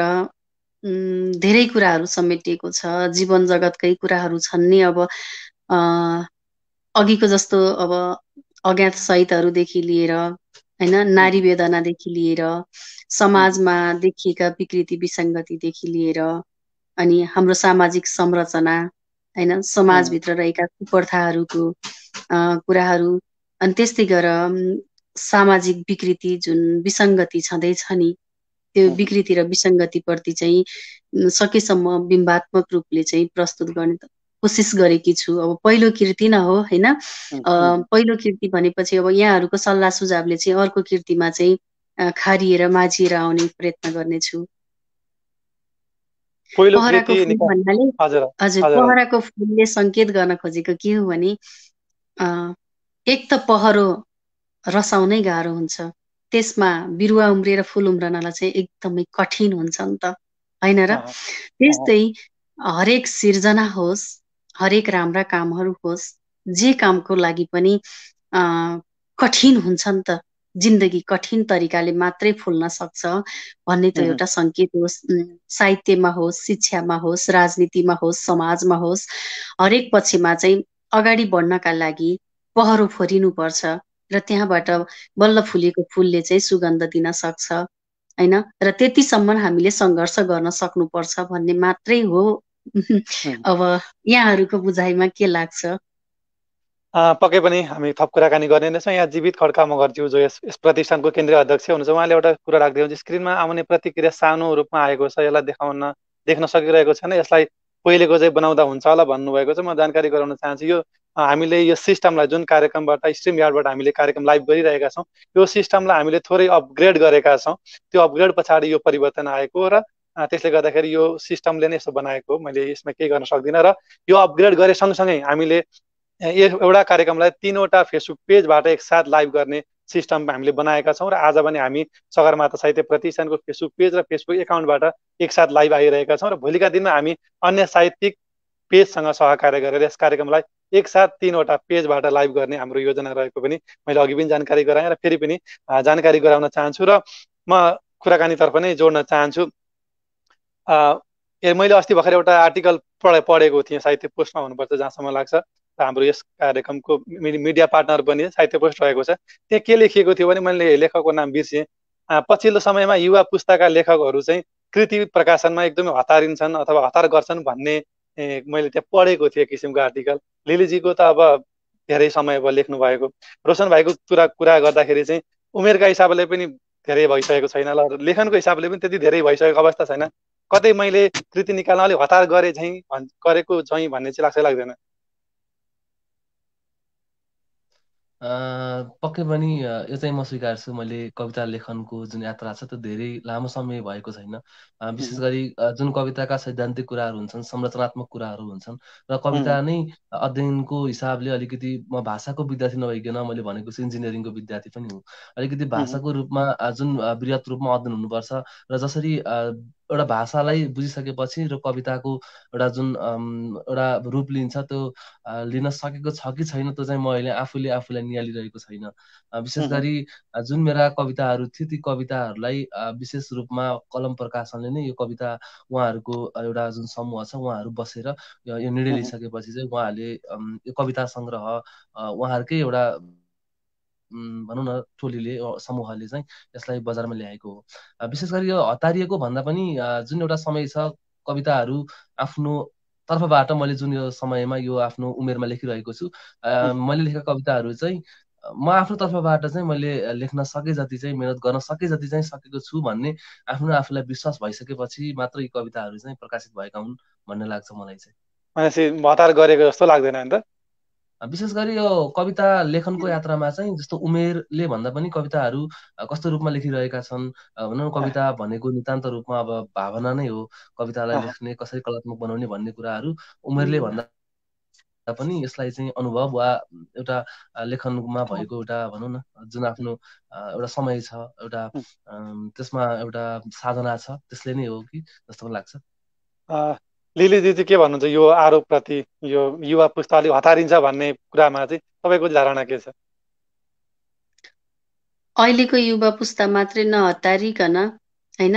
धेरै कुराहरू समेटिएको छ। जीवन जगतकै कुराहरू छन् नि। अब अघिको जस्तो अब अज्ञात शहीदहरूदेखि लिएर हैन, नारी वेदनादेखि लिएर समाजमा देखिएका विकृति विसङ्गतिदेखि लिएर अनि हाम्रो सामाजिक संरचना हैन, समाजभित्र रहेका कुप्रथाहरूको कुराहरू, अनि त्यस्तै गरेर सामाजिक विकृति जुन विसङ्गति छँदैछ नि, त्यो विकृति र विसङ्गतिप्रति चाहिँ सकेसम्म बिम्बात्मक रूपले चाहिँ प्रस्तुत गर्ने कोसिस गरेकी छु। अब पहिलो कृति न हो हैन, पहिलो कृति भनेपछि अब यहाँहरूको सल्लाह सुझावले चाहिँ अर्को कृतिमा चाहिँ खारिएर माझिएर आउने प्रयत्न गर्नेछु। पहराको फुल भन्नाले हजुर, पहराको फुलले सङ्केत गर्न खोजेको के हो भने एक त पहरो रसाउनै गाह्रो हुन्छ, त्यसमा बिरुवा उम्रिएर फुल उम्रनलाई चाहिँ एकदमै कठिन हुन्छ नि त हैन र। त्यस्तै हरेक सिर्जना होस्, हरेक राम्रा कामहरू होस्, जे कामको लागि पनि कठिन हुन्छ नि त। जिन्दगी कठिन तरिकाले मात्रै फुल्न सक्छ भन्ने त एउटा सङ्केत होस्। साहित्यमा होस्, शिक्षामा होस्, राजनीतिमा होस्, समाजमा होस्, हरेक पक्षमा चाहिँ अगाडि बढ्नका लागि पहरो फोरिनुपर्छ र त्यहाँबाट बल्ल फुलेको फुलले चाहिँ सुगन्ध दिन सक्छ हैन। र त्यतिसम्म हामीले सङ्घर्ष गर्न सक्नुपर्छ भन्ने मात्रै हो। अब यहाँहरूको बुझाइमा के लाग्छ? पक्कै पनि हामी थप कुराकानी गर्ने नै छौँ। यहाँ जीवित खड्का मगरज्यू जो यस प्रतिष्ठानको केन्द्रीय अध्यक्ष हुनुहुन्छ, उहाँले एउटा कुरा राखिदिनुहुन्छ, स्क्रिनमा आउने प्रतिक्रिया सानो रूपमा आएको छ, यसलाई देख्न सकिरहेको छैन, यसलाई पहिलेको चाहिँ बनाउँदा हुन्छ होला भन्नुभएको छ। म जानकारी गराउन चाहन्छु, यो हामीले यो सिस्टमलाई जुन कार्यक्रमबाट स्ट्रिम यार्डबाट हामीले कार्यक्रम लाइभ गरिरहेका छौँ, यो सिस्टमलाई हामीले थोरै अपग्रेड गरेका छौँ। त्यो अपग्रेड पछाडि यो परिवर्तन आएको र त्यसले गर्दाखेरि यो सिस्टमले नै यसो बनाएको, मैले यसमा केही गर्न सक्दिनँ। र यो अपग्रेड गरे सँगसँगै हामीले एउटा कार्यक्रमलाई 3वटा फेसबुक पेजबाट एकसाथ लाइभ गर्ने सिस्टम हामीले बनाएका छौँ र आज पनि हामी सगरमाथा साहित्य प्रतिष्ठानको फेसबुक पेज र फेसबुक एकाउन्टबाट एकसाथ लाइभ आइरहेका छौँ र भोलिका दिनमा हामी अन्य साहित्यिक पेजसँग सहकार्य गरेर यस कार्यक्रमलाई एकसाथ 3वटा पेजबाट लाइभ गर्ने हाम्रो योजना रहेको पनि मैले अघि पनि जानकारी गराएँ र फेरि पनि जानकारी गराउन चाहन्छु। र म कुराकानीतर्फ नै जोड्न चाहन्छु। मैले अस्ति भर्खर एउटा आर्टिकल पढेको थिएँ, साहित्य पोस्टमा हुनुपर्छ जहाँसम्म लाग्छ, हाम्रो यस कार्यक्रमको मिडिया पार्टनर पनि साहित्य पोस्ट रहेको छ। त्यहाँ के लेखिएको थियो भने, मैले लेखकको नाम बिर्सेँ, पछिल्लो समयमा युवा पुस्ताका लेखकहरू चाहिँ कृति प्रकाशनमा एकदमै हतारिन्छन् अथवा हतार गर्छन् भन्ने मैले त्यहाँ पढेको थिएँ किसिमको आर्टिकल। लिलीजीको त अब धेरै समय भयो लेख्नु भएको, रोशन भाइको कुरा गर्दाखेरि चाहिँ उमेरका हिसाबले पनि धेरै भइसकेको छैन ल, लेखनको हिसाबले पनि त्यति धेरै भइसकेको अवस्था छैन, कतै मैले कृति निकाल्न अलिक हतार गरेको चाहिँ भन्ने चाहिँ लाग्छ लाग्दैन? पक्कै पनि यो चाहिँ म स्वीकार्छु। मैले कविता लेखनको जुन यात्रा छ त्यो धेरै लामो समय भएको छैन। विशेष गरी जुन कविताका सैद्धान्तिक कुराहरू हुन्छन्, संरचनात्मक कुराहरू हुन्छन् र कविता नै अध्ययनको हिसाबले अलिकति म भाषाको विद्यार्थी नभइकन मैले भनेको छु इन्जिनियरिङको विद्यार्थी पनि हुँ। अलिकति भाषाको रूपमा जुन वृहत रूपमा अध्ययन हुनुपर्छ र जसरी एउटा भाषालाई बुझिसकेपछि र कविताको एउटा जुन एउटा रूप लिन्छ त्यो लिन सकेको छ कि छैन त्यो चाहिँ म अहिले आफूलाई निहालिरहेको छैन। विशेष गरी जुन मेरा कविताहरू थिए ती कविताहरूलाई विशेष रूपमा कलम प्रकाशनले नै यो कविता उहाँहरूको एउटा जुन समूह छ उहाँहरू बसेर यो निर्णय लिइसकेपछि चाहिँ उहाँहरूले यो कविता सङ्ग्रह उहाँहरूकै एउटा भनौँ न टोलीले समूहले चाहिँ यसलाई बजारमा ल्याएको हो। विशेष गरी यो हतारिएको भन्दा पनि जुन एउटा समय छ कविताहरू आफ्नो तर्फबाट मैले जुन यो समयमा यो आफ्नो उमेरमा लेखिरहेको छु, मैले लेखेका कविताहरू चाहिँ म आफ्नो तर्फबाट चाहिँ मैले लेख्न सके जति चाहिँ मेहनत गर्न सके जति चाहिँ सकेको छु भन्ने आफूलाई विश्वास भइसकेपछि मात्र यी कविताहरू चाहिँ प्रकाशित भएका हुन् भन्ने लाग्छ मलाई चाहिँ। भनेपछि हतार गरेको जस्तो लाग्दैन नि त? विशेष गरी यो कविता लेखनको यात्रामा चाहिँ जस्तो उमेरले भन्दा पनि कविताहरू कस्तो रूपमा लेखिरहेका छन् भनौँ कविता भनेको नितान्त रूपमा अब भावना नै हो। कवितालाई लेख्ने कसरी कलात्मक बनाउने भन्ने कुराहरू उमेरले भन्दा पनि यसलाई चाहिँ अनुभव वा एउटा लेखनमा भएको एउटा भनौँ न जुन आफ्नो एउटा समय छ, एउटा त्यसमा एउटा साधना छ, त्यसले नै हो कि जस्तो लाग्छ। लिलीजी चाहिँ के भन्नुहुन्छ यो आरोपप्रति, यो युवा पुस्ताले हतारिन्छ भन्ने कुरामा चाहिँ तपाईँको धारणा के छ? अहिलेको युवा पुस्ता मात्रै नहतारिकन होइन,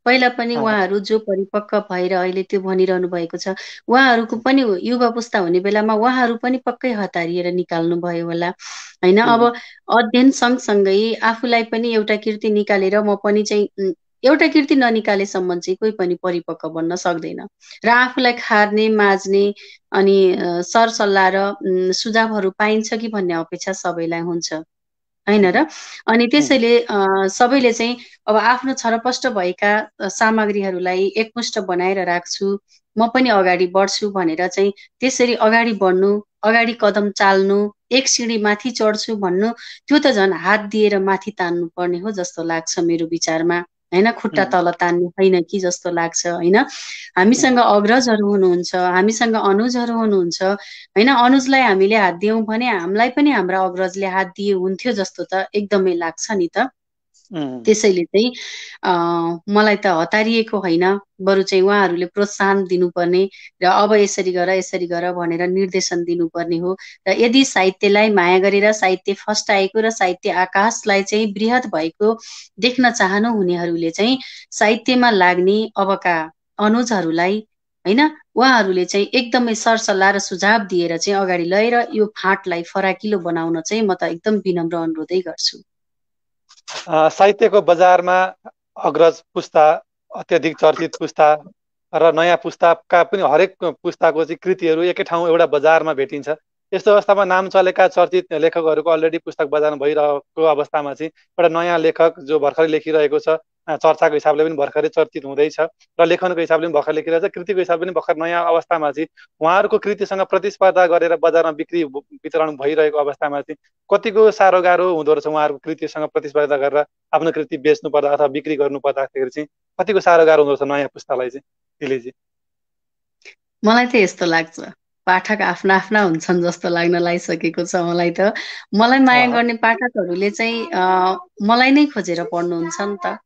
पहिला पनि उहाँहरू जो परिपक्व भएर अहिले त्यो भनिरहनु भएको छ, उहाँहरूको पनि युवा पुस्ता हुने बेलामा उहाँहरू पनि पक्कै हतारिएर निकाल्नु भयो होला होइन। अब अध्ययन सँगसँगै आफूलाई पनि एउटा कृति निकालेर म पनि चाहिँ एउटा कृति ननिकालेसम्म चाहिँ कोही पनि परिपक्व बन्न सक्दैन र आफूलाई खार्ने माझ्ने अनि सरसल्लाह र सुझावहरू पाइन्छ कि भन्ने अपेक्षा सबैलाई हुन्छ होइन र। अनि त्यसैले सबैले चाहिँ अब आफ्नो छरपष्ट भएका सामग्रीहरूलाई एकमुष्ट बनाएर राख्छु, म पनि अगाडि बढ्छु भनेर चाहिँ त्यसरी अगाडि बढ्नु, अगाडि कदम चाल्नु, एक सिँढी माथि चढ्छु भन्नु, त्यो त झन् हात दिएर माथि तान्नु पर्ने हो जस्तो लाग्छ मेरो विचारमा होइन, खुट्टा तल तान्ने होइन कि जस्तो लाग्छ होइन। हामीसँग अग्रजहरू हुनुहुन्छ, हामीसँग अनुजहरू हुनुहुन्छ होइन, अनुजलाई हामीले हात दियौँ भने हामीलाई पनि हाम्रा अग्रजले हात दिए हुन्थ्यो जस्तो त एकदमै लाग्छ नि त। त्यसैले चाहिँ मलाई त हतारिएको होइन, बरु चाहिँ उहाँहरूले प्रोत्साहन दिनुपर्ने र अब यसरी गर भनेर निर्देशन दिनुपर्ने हो। र यदि साहित्यलाई माया गरेर साहित्य फस्टाएको र साहित्य आकाशलाई चाहिँ बृहत भएको देख्न चाहनु हुनेहरूले चाहिँ साहित्यमा लाग्ने अबका अनुजहरूलाई होइन, उहाँहरूले चाहिँ एकदमै सरसल्लाह र सुझाव दिएर चाहिँ अगाडि लगेर यो फाँटलाई फराकिलो बनाउन चाहिँ म त एकदम विनम्र अनुरोधै गर्छु। साहित्यको बजारमा अग्रज पुस्ता, अत्यधिक चर्चित पुस्ता र नयाँ पुस्ताका पनि हरेक पुस्ताको चाहिँ कृतिहरू एकै ठाउँ एउटा बजारमा भेटिन्छ। यस्तो अवस्थामा नाम चलेका चर्चित लेखकहरूको अलरेडी पुस्तक बजारमा भइरहेको अवस्थामा चाहिँ एउटा नयाँ लेखक जो भर्खरै लेखिरहेको छ, चर्चाको हिसाबले पनि भर्खरै चर्चित हुँदैछ र लेखनको हिसाबले पनि भर्खर लेखिरहेछ, कृतिको हिसाबले पनि भर्खर नयाँ अवस्थामा चाहिँ उहाँहरूको कृतिसँग प्रतिस्पर्धा गरेर बजारमा बिक्री वितरण भइरहेको अवस्थामा चाहिँ कतिको साह्रो गाह्रो हुँदो रहेछ उहाँहरूको कृतिसँग प्रतिस्पर्धा गरेर आफ्नो कृति बेच्नु पर्दा अथवा बिक्री गर्नु पर्दाखेरि चाहिँ कतिको साह्रो गाह्रो हुँदो रहेछ नयाँ पुस्तालाई चाहिँ? दिलीजी, मलाई त यस्तो लाग्छ पाठक आफ्ना आफ्ना हुन्छन् जस्तो लाग्न लागिसकेको छ मलाई त। मलाई माया गर्ने पाठकहरूले चाहिँ मलाई नै खोजेर पढ्नुहुन्छ नि त,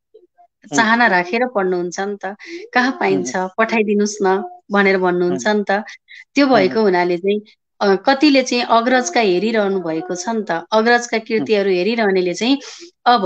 चाहना राखेर पढ्नुहुन्छ नि त, कहाँ पाइन्छ पठाइदिनुहोस् न भनेर भन्नुहुन्छ नि त। त्यो भएको हुनाले चाहिँ कतिले चाहिँ अग्रजका हेरिरहनु भएको छ नि त, अग्रजका कृतिहरू हेरिरहनेले चाहिँ अब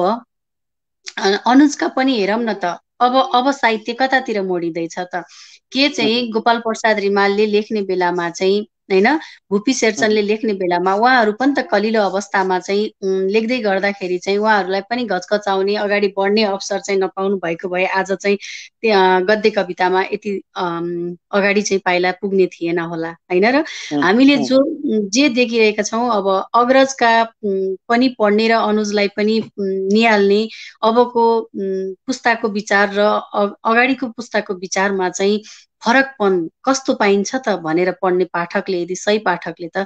अनुजका पनि हेरौँ न त, अब साहित्य कतातिर मोडिँदैछ त। के चाहिँ गोपाल प्रसाद रिमालले लेख्ने बेलामा चाहिँ होइन, भुपी शेरचनले लेख्ने बेलामा उहाँहरू पनि त कलिलो अवस्थामा चाहिँ लेख्दै गर्दाखेरि चाहिँ उहाँहरूलाई पनि घचघचाउने अगाडि बढ्ने अवसर चाहिँ नपाउनु भएको भए आज चाहिँ गद्य कवितामा यति अगाडि चाहिँ पाइला पुग्ने थिएन होला होइन र। हामीले जे देखिरहेका छौँ अब अग्रजका पनि पढ्ने र अनुजलाई पनि निहाल्ने अबको पुस्ताको विचार र अगाडिको पुस्ताको विचारमा चाहिँ फरकपन कस्तो पाइन्छ त भनेर पढ्ने पाठकले, यदि सही पाठकले त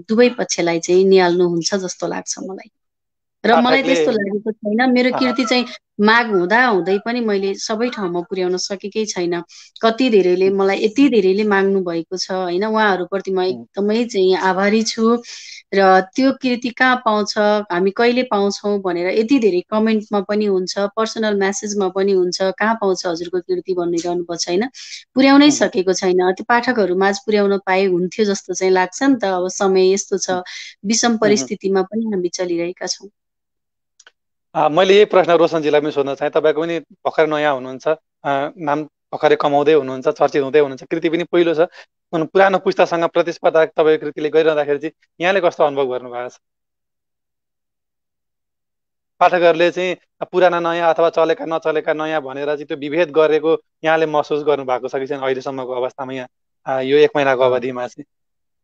दुवै पक्षलाई चाहिँ निहाल्नुहुन्छ जस्तो लाग्छ मलाई। र मलाई त्यस्तो लागेको छैन, मेरो कृति चाहिँ माग हुँदा हुँदै पनि मैले सबै ठाउँमा पुर्याउन सकेकै छैन। कति धेरैले मलाई यति धेरैले माग्नु भएको छ होइन, उहाँहरूप्रति म एकदमै चाहिँ आभारी छु। र त्यो कृति कहाँ पाउँछ, हामी कहिले पाउँछौँ भनेर यति धेरै कमेन्टमा पनि हुन्छ, पर्सनल मेसेजमा पनि हुन्छ, कहाँ पाउँछ हजुरको कृति भनिरहनु भएको छैन, पुर्याउनै सकेको छैन। त्यो पाठकहरू माझ पुर्याउन पाए हुन्थ्यो जस्तो चाहिँ लाग्छ नि त। अब समय यस्तो छ, विषम परिस्थितिमा पनि हामी चलिरहेका छौँ। मैले यही प्रश्न रोशनजीलाई पनि सोध्न चाहेँ। तपाईँको पनि भर्खर नयाँ हुनुहुन्छ, नाम भर्खरै कमाउँदै हुनुहुन्छ, चर्चित हुँदै हुनुहुन्छ, कृति पनि पहिलो छ, पुरानो पुस्तासँग प्रतिस्पर्धा तपाईँको कृतिले गरिरहँदाखेरि चाहिँ यहाँले कस्तो अनुभव गर्नुभएको छ? पाठकहरूले चाहिँ पुराना नयाँ अथवा चलेका नचलेका नयाँ भनेर चाहिँ त्यो विभेद गरेको यहाँले महसुस गर्नुभएको छ कि छैन अहिलेसम्मको अवस्थामा, यहाँ यो 1 महिनाको अवधिमा चाहिँ?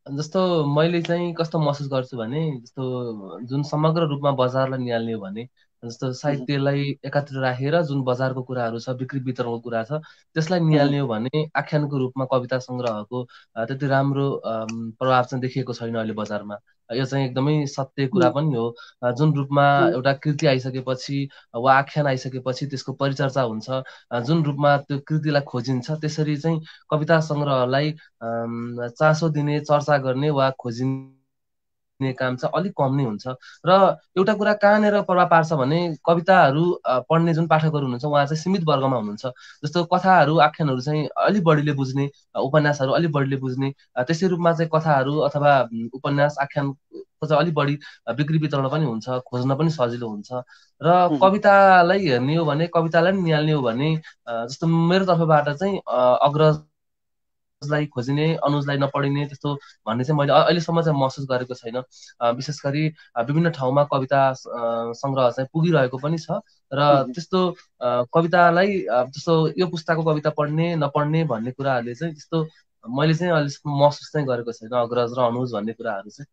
जस्तो मैले चाहिँ कस्तो महसुस गर्छु भने, जस्तो जुन समग्र रूपमा बजारलाई निहाल्ने हो भने जस्तो साहित्यलाई एकातिर राखेर जुन बजारको कुराहरू छ, बिक्री वितरणको कुरा छ, त्यसलाई निहाल्ने हो भने आख्यानको रूपमा कविता सङ्ग्रहको त्यति राम्रो प्रभाव चाहिँ देखिएको छैन अहिले बजारमा। यो चाहिँ एकदमै सत्य कुरा पनि हो। जुन रूपमा एउटा कृति आइसकेपछि वा आख्यान आइसकेपछि त्यसको परिचर्चा हुन्छ, जुन रूपमा त्यो कृतिलाई खोजिन्छ, त्यसरी चाहिँ कविता सङ्ग्रहलाई चासो दिने, चर्चा गर्ने वा खोजिने काम चाहिँ अलिक कम नै हुन्छ। र एउटा कुरा कहाँनिर प्रभाव पार्छ भने कविताहरू पढ्ने जुन पाठकहरू हुनुहुन्छ उहाँ चाहिँ सीमित वर्गमा हुनुहुन्छ। जस्तो कथाहरू आख्यानहरू चाहिँ अलिक बढीले बुझ्ने, उपन्यासहरू अलिक बढीले बुझ्ने, त्यसै रूपमा चाहिँ कथाहरू अथवा उपन्यास आख्यानको चाहिँ अलिक बढी बिक्री वितरण पनि हुन्छ, खोज्न पनि सजिलो हुन्छ। र कवितालाई हेर्ने हो भने, कवितालाई नि निहाल्ने हो भने जस्तो मेरो तर्फबाट चाहिँ अग्रजलाई खोजिने, अनुजलाई नपढिने त्यस्तो भन्ने चाहिँ मैले अहिलेसम्म चाहिँ महसुस गरेको छैन। विशेष गरी विभिन्न ठाउँमा कविता सङ्ग्रह चाहिँ पुगिरहेको पनि छ र त्यस्तो कवितालाई जस्तो यो पुस्ताको कविता पढ्ने नपढ्ने भन्ने कुराहरूले चाहिँ त्यस्तो मैले चाहिँ अहिलेसम्म महसुस चाहिँ गरेको छैन, अग्रज र अनुज भन्ने कुराहरू चाहिँ।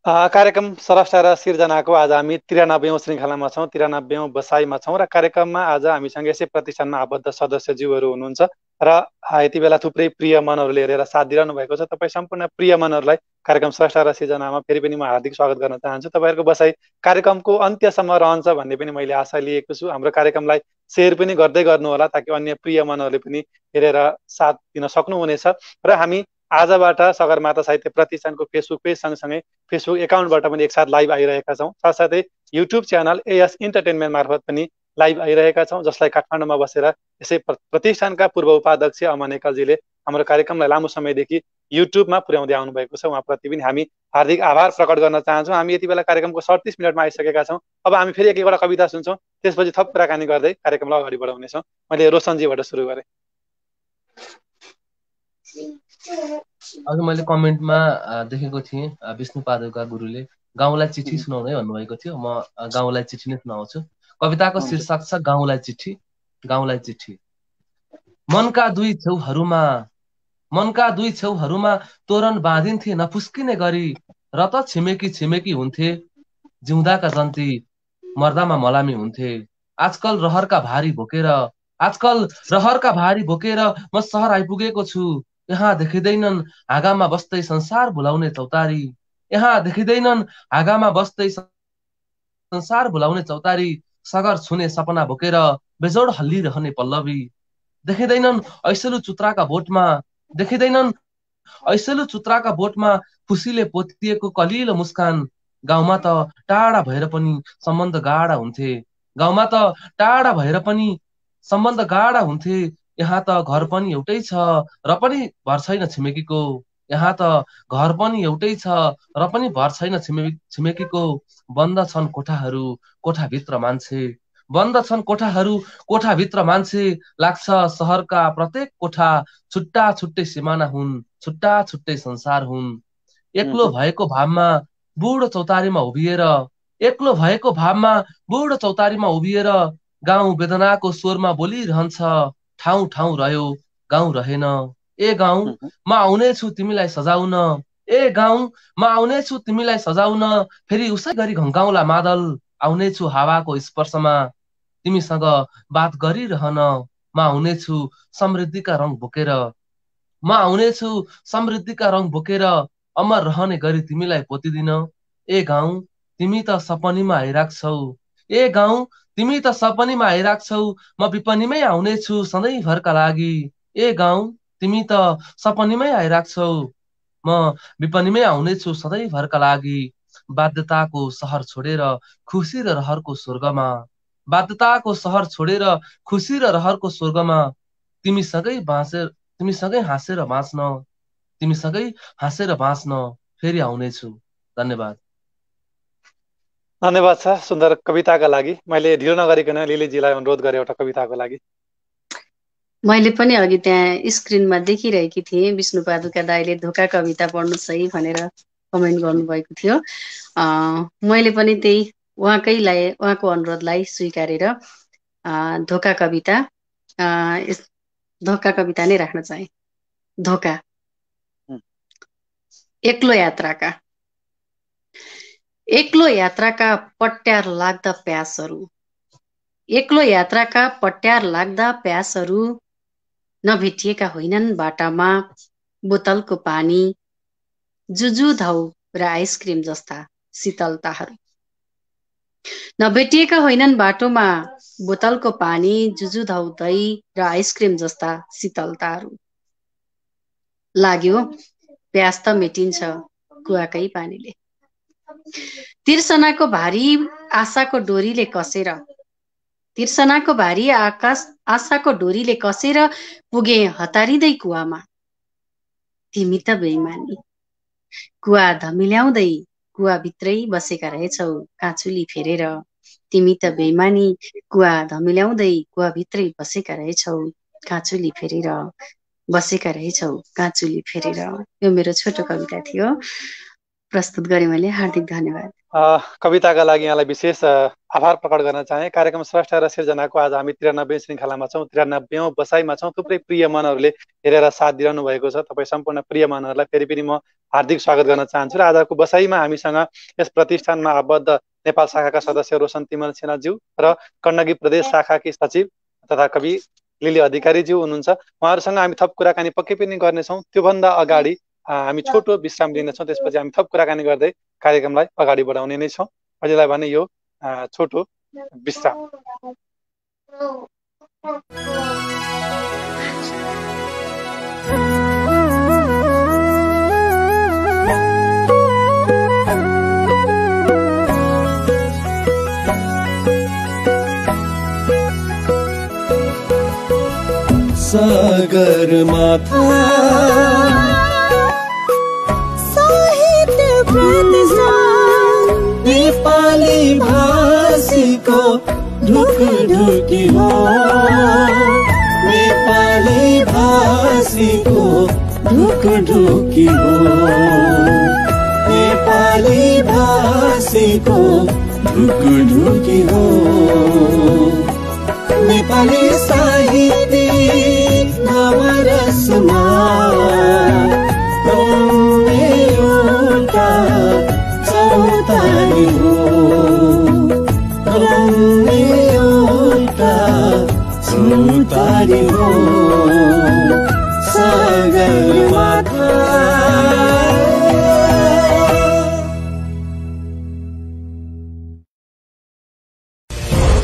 कार्यक्रम स्रष्टा र सिर्जनाको आज हामी 93औं श्रृङ्खलामा छौँ, 93औं बसाइमा छौँ र कार्यक्रममा आज हामीसँग यसै प्रतिष्ठानमा आबद्ध सदस्यज्यूहरू हुनुहुन्छ र यति बेला थुप्रै प्रिय मनहरूले हेरेर साथ दिइरहनु भएको छ। तपाईँ सम्पूर्ण प्रिय मनहरूलाई कार्यक्रम स्रष्टा र सिर्जनामा फेरि पनि म हार्दिक स्वागत गर्न चाहन्छु। तपाईँहरूको बसाइ कार्यक्रमको अन्त्यसम्म रहन्छ भन्ने पनि मैले आशा लिएको छु। हाम्रो कार्यक्रमलाई सेयर पनि गर्दै गर्नुहोला ताकि अन्य प्रिय मनहरूले पनि हेरेर साथ दिन सक्नुहुनेछ। र हामी आजबाट सगरमाथा साहित्य प्रतिष्ठानको फेसबुक पेज सँगसँगै फेसबुक एकाउन्टबाट पनि एकसाथ लाइभ आइरहेका छौँ। साथसाथै युट्युब च्यानल एएस इन्टरटेनमेन्ट मार्फत पनि लाइभ आइरहेका छौँ, जसलाई काठमाडौँमा बसेर यसै प्रतिष्ठानका पूर्व उपाध्यक्ष अमन एकलजीले हाम्रो कार्यक्रमलाई लामो समयदेखि युट्युबमा पुर्याउँदै आउनु भएको छ। उहाँप्रति पनि हामी हार्दिक आभार प्रकट गर्न चाहन्छौँ। हामी यति बेला कार्यक्रमको 37 मिनटमा आइसकेका छौँ। अब हामी फेरि एक-एकवटा कविता सुन्छौँ, त्यसपछि थप कुराकानी गर्दै कार्यक्रमलाई अगाडि बढाउनेछौँ। मैले रोशनजीबाट सुरु गरेँ। अघि मैले कमेन्टमा देखेको थिएँ विष्णु पादुका गुरुले गाउँलाई चिठी सुनाउँदै भन्नुभएको थियो। म गाउँलाई चिठी नै सुनाउँछु। कविताको शीर्षक छ गाउँलाई चिठी। गाउँलाई चिठी। मनका दुई छेउहरूमा तोरण बाँधिन्थे नफुस्किने गरी, र त छिमेकी छिमेकी हुन्थे जिउँदाका जन्ती, मर्दामा मलामी हुन्थे। आजकल रहरका भारी बोकेर म सहर आइपुगेको छु। यहाँ देखिँदैनन् हाँगामा बस्दै संसार भुलाउने चौतारी। सगर छुने सपना बोकेर बेजोड हल्लिरहने पल्लवी। देखिँदैनन् ऐसलु चुत्राका बोटमा खुसीले पोतिएको कलिलो मुस्कान। गाउँमा त टाढा भएर पनि सम्बन्ध गाढा हुन्थे। यहाँ त घर पनि एउटै छ र पनि भर छैन छिमेकीको। बन्द छन् कोठाभित्र मान्छे। लाग्छ सहरका प्रत्येक कोठा छुट्टा छुट्टै सिमाना हुन्, छुट्टा छुट्टै संसार हुन्। एक्लो भएको भावमा बुढो चौतारीमा उभिएर गाउँ वेदनाको स्वरमा बोलिरहन्छ। ठाउँ ठाउँ रह्यो गाउँ रहेन। ए गाउँ म आउनेछु तिमीलाई सजाउन। फेरि उसै गरी घङ्गाउला मादल। आउनेछु हावाको स्पर्शमा तिमीसँग बात गरिरहन। म आउनेछु समृद्धिका रङ बोकेर अमर रहने गरी तिमीलाई पोतिदिन। ए गाउँ तिमी त सपनीमा आइराख्छौ। म विपनीमै आउनेछु सधैँभरका लागि। ए गाउँ तिमी त सपनीमै आइराख्छौ। म विपनीमै आउनेछु सधैँभरका लागि। बाध्यताको सहर छोडेर खुसी र रहरको स्वर्गमा तिमीसँगै हाँसेर बाँच्न फेरि आउनेछु। धन्यवाद। धन्यवाद छ सुन्दर कविताका लागि। मैले ढिलो नगरिकन लिलीजीलाई अनुरोध गरेँ एउटा कविताको लागि। मैले पनि अघि त्यहाँ स्क्रिनमा देखिरहेकी थिएँ विष्णु पादुका दाइले धोका कविता पढ्नुहोस् है भनेर कमेन्ट गर्नुभएको थियो। मैले पनि त्यही उहाँको अनुरोधलाई स्वीकारेर धोका कविता नै राख्न चाहे। धोका। एक्लो एक्लो यात्राका पट्यार लाग्दा प्यासहरू, एक्लो यात्राका पट्यार लाग्दा प्यासहरू, नभेटिएका होइनन् बाटामा बोतलको पानी, जुजुधौ र आइसक्रिम जस्ता शीतलताहरू। नभेटिएका होइनन् बाटोमा बोतलको पानी, जुजुधौ दही र आइसक्रिम जस्ता शीतलताहरू। लाग्यो प्यास त मेटिन्छ कुवाकै पानीले। तिर्सनाको भारी आशाको डोरीले कसेर, तिर्सनाको भारी आशाको डोरीले कसेर पुगे हतारिँदै कुवामा। तिमी त बेइमानी, कुवा धमिल्याउँदै कुवाभित्रै बसेका रहेछौ काँचुली फेरेर। तिमी त बेइमानी, कुवा धमिल्याउँदै कुवाभित्रै बसेका रहेछौ काँचुली फेरेर, बसेका रहेछौ काँचुली फेरेर। यो मेरो छोटो कविता थियो, प्रस्तुत गरेँ मैले। हार्दिक धन्यवाद। कविताका लागि यहाँलाई विशेष आभार प्रकट गर्न चाहे। कार्यक्रम स्रष्टा र सिर्जनाको आज हामी 93 श्रृङ्खलामा छौँ, 93औं बसाइमा छौँ। थुप्रै प्रिय मनहरूले हेरेर साथ दिइरहनु भएको छ। तपाईँ सम्पूर्ण प्रिय मनहरूलाई फेरि पनि म हार्दिक स्वागत गर्न चाहन्छु। र आजको बसाइमा हामीसँग यस प्रतिष्ठानमा आबद्ध नेपाल शाखाका सदस्य रोशन तिमल सिन्हाज्यू र कण्डकी प्रदेश शाखाकी सचिव तथा कवि लिली अधिकारीज्यू हुनुहुन्छ। उहाँहरूसँग हामी थप कुराकानी पक्कै पनि गर्नेछौँ। त्योभन्दा अगाडि हामी छोटो विश्राम लिनेछौँ, त्यसपछि हामी थप कुराकानी गर्दै कार्यक्रमलाई अगाडि बढाउने नै छौँ। अहिलेलाई भने यो छोटो विश्राम। सगरमाथा साहित्य प्रतिष्ठान नेपाली भाषीको ढुकढुकी हो, नेपाली भाषीको ढुकढुकी हो, नेपाली भाषीको ढुकढुकी हो। नेपाली साहित्यिक नवरसमा एउटा चौतारी हो, एउटा चौतारी हो। सगरमाथा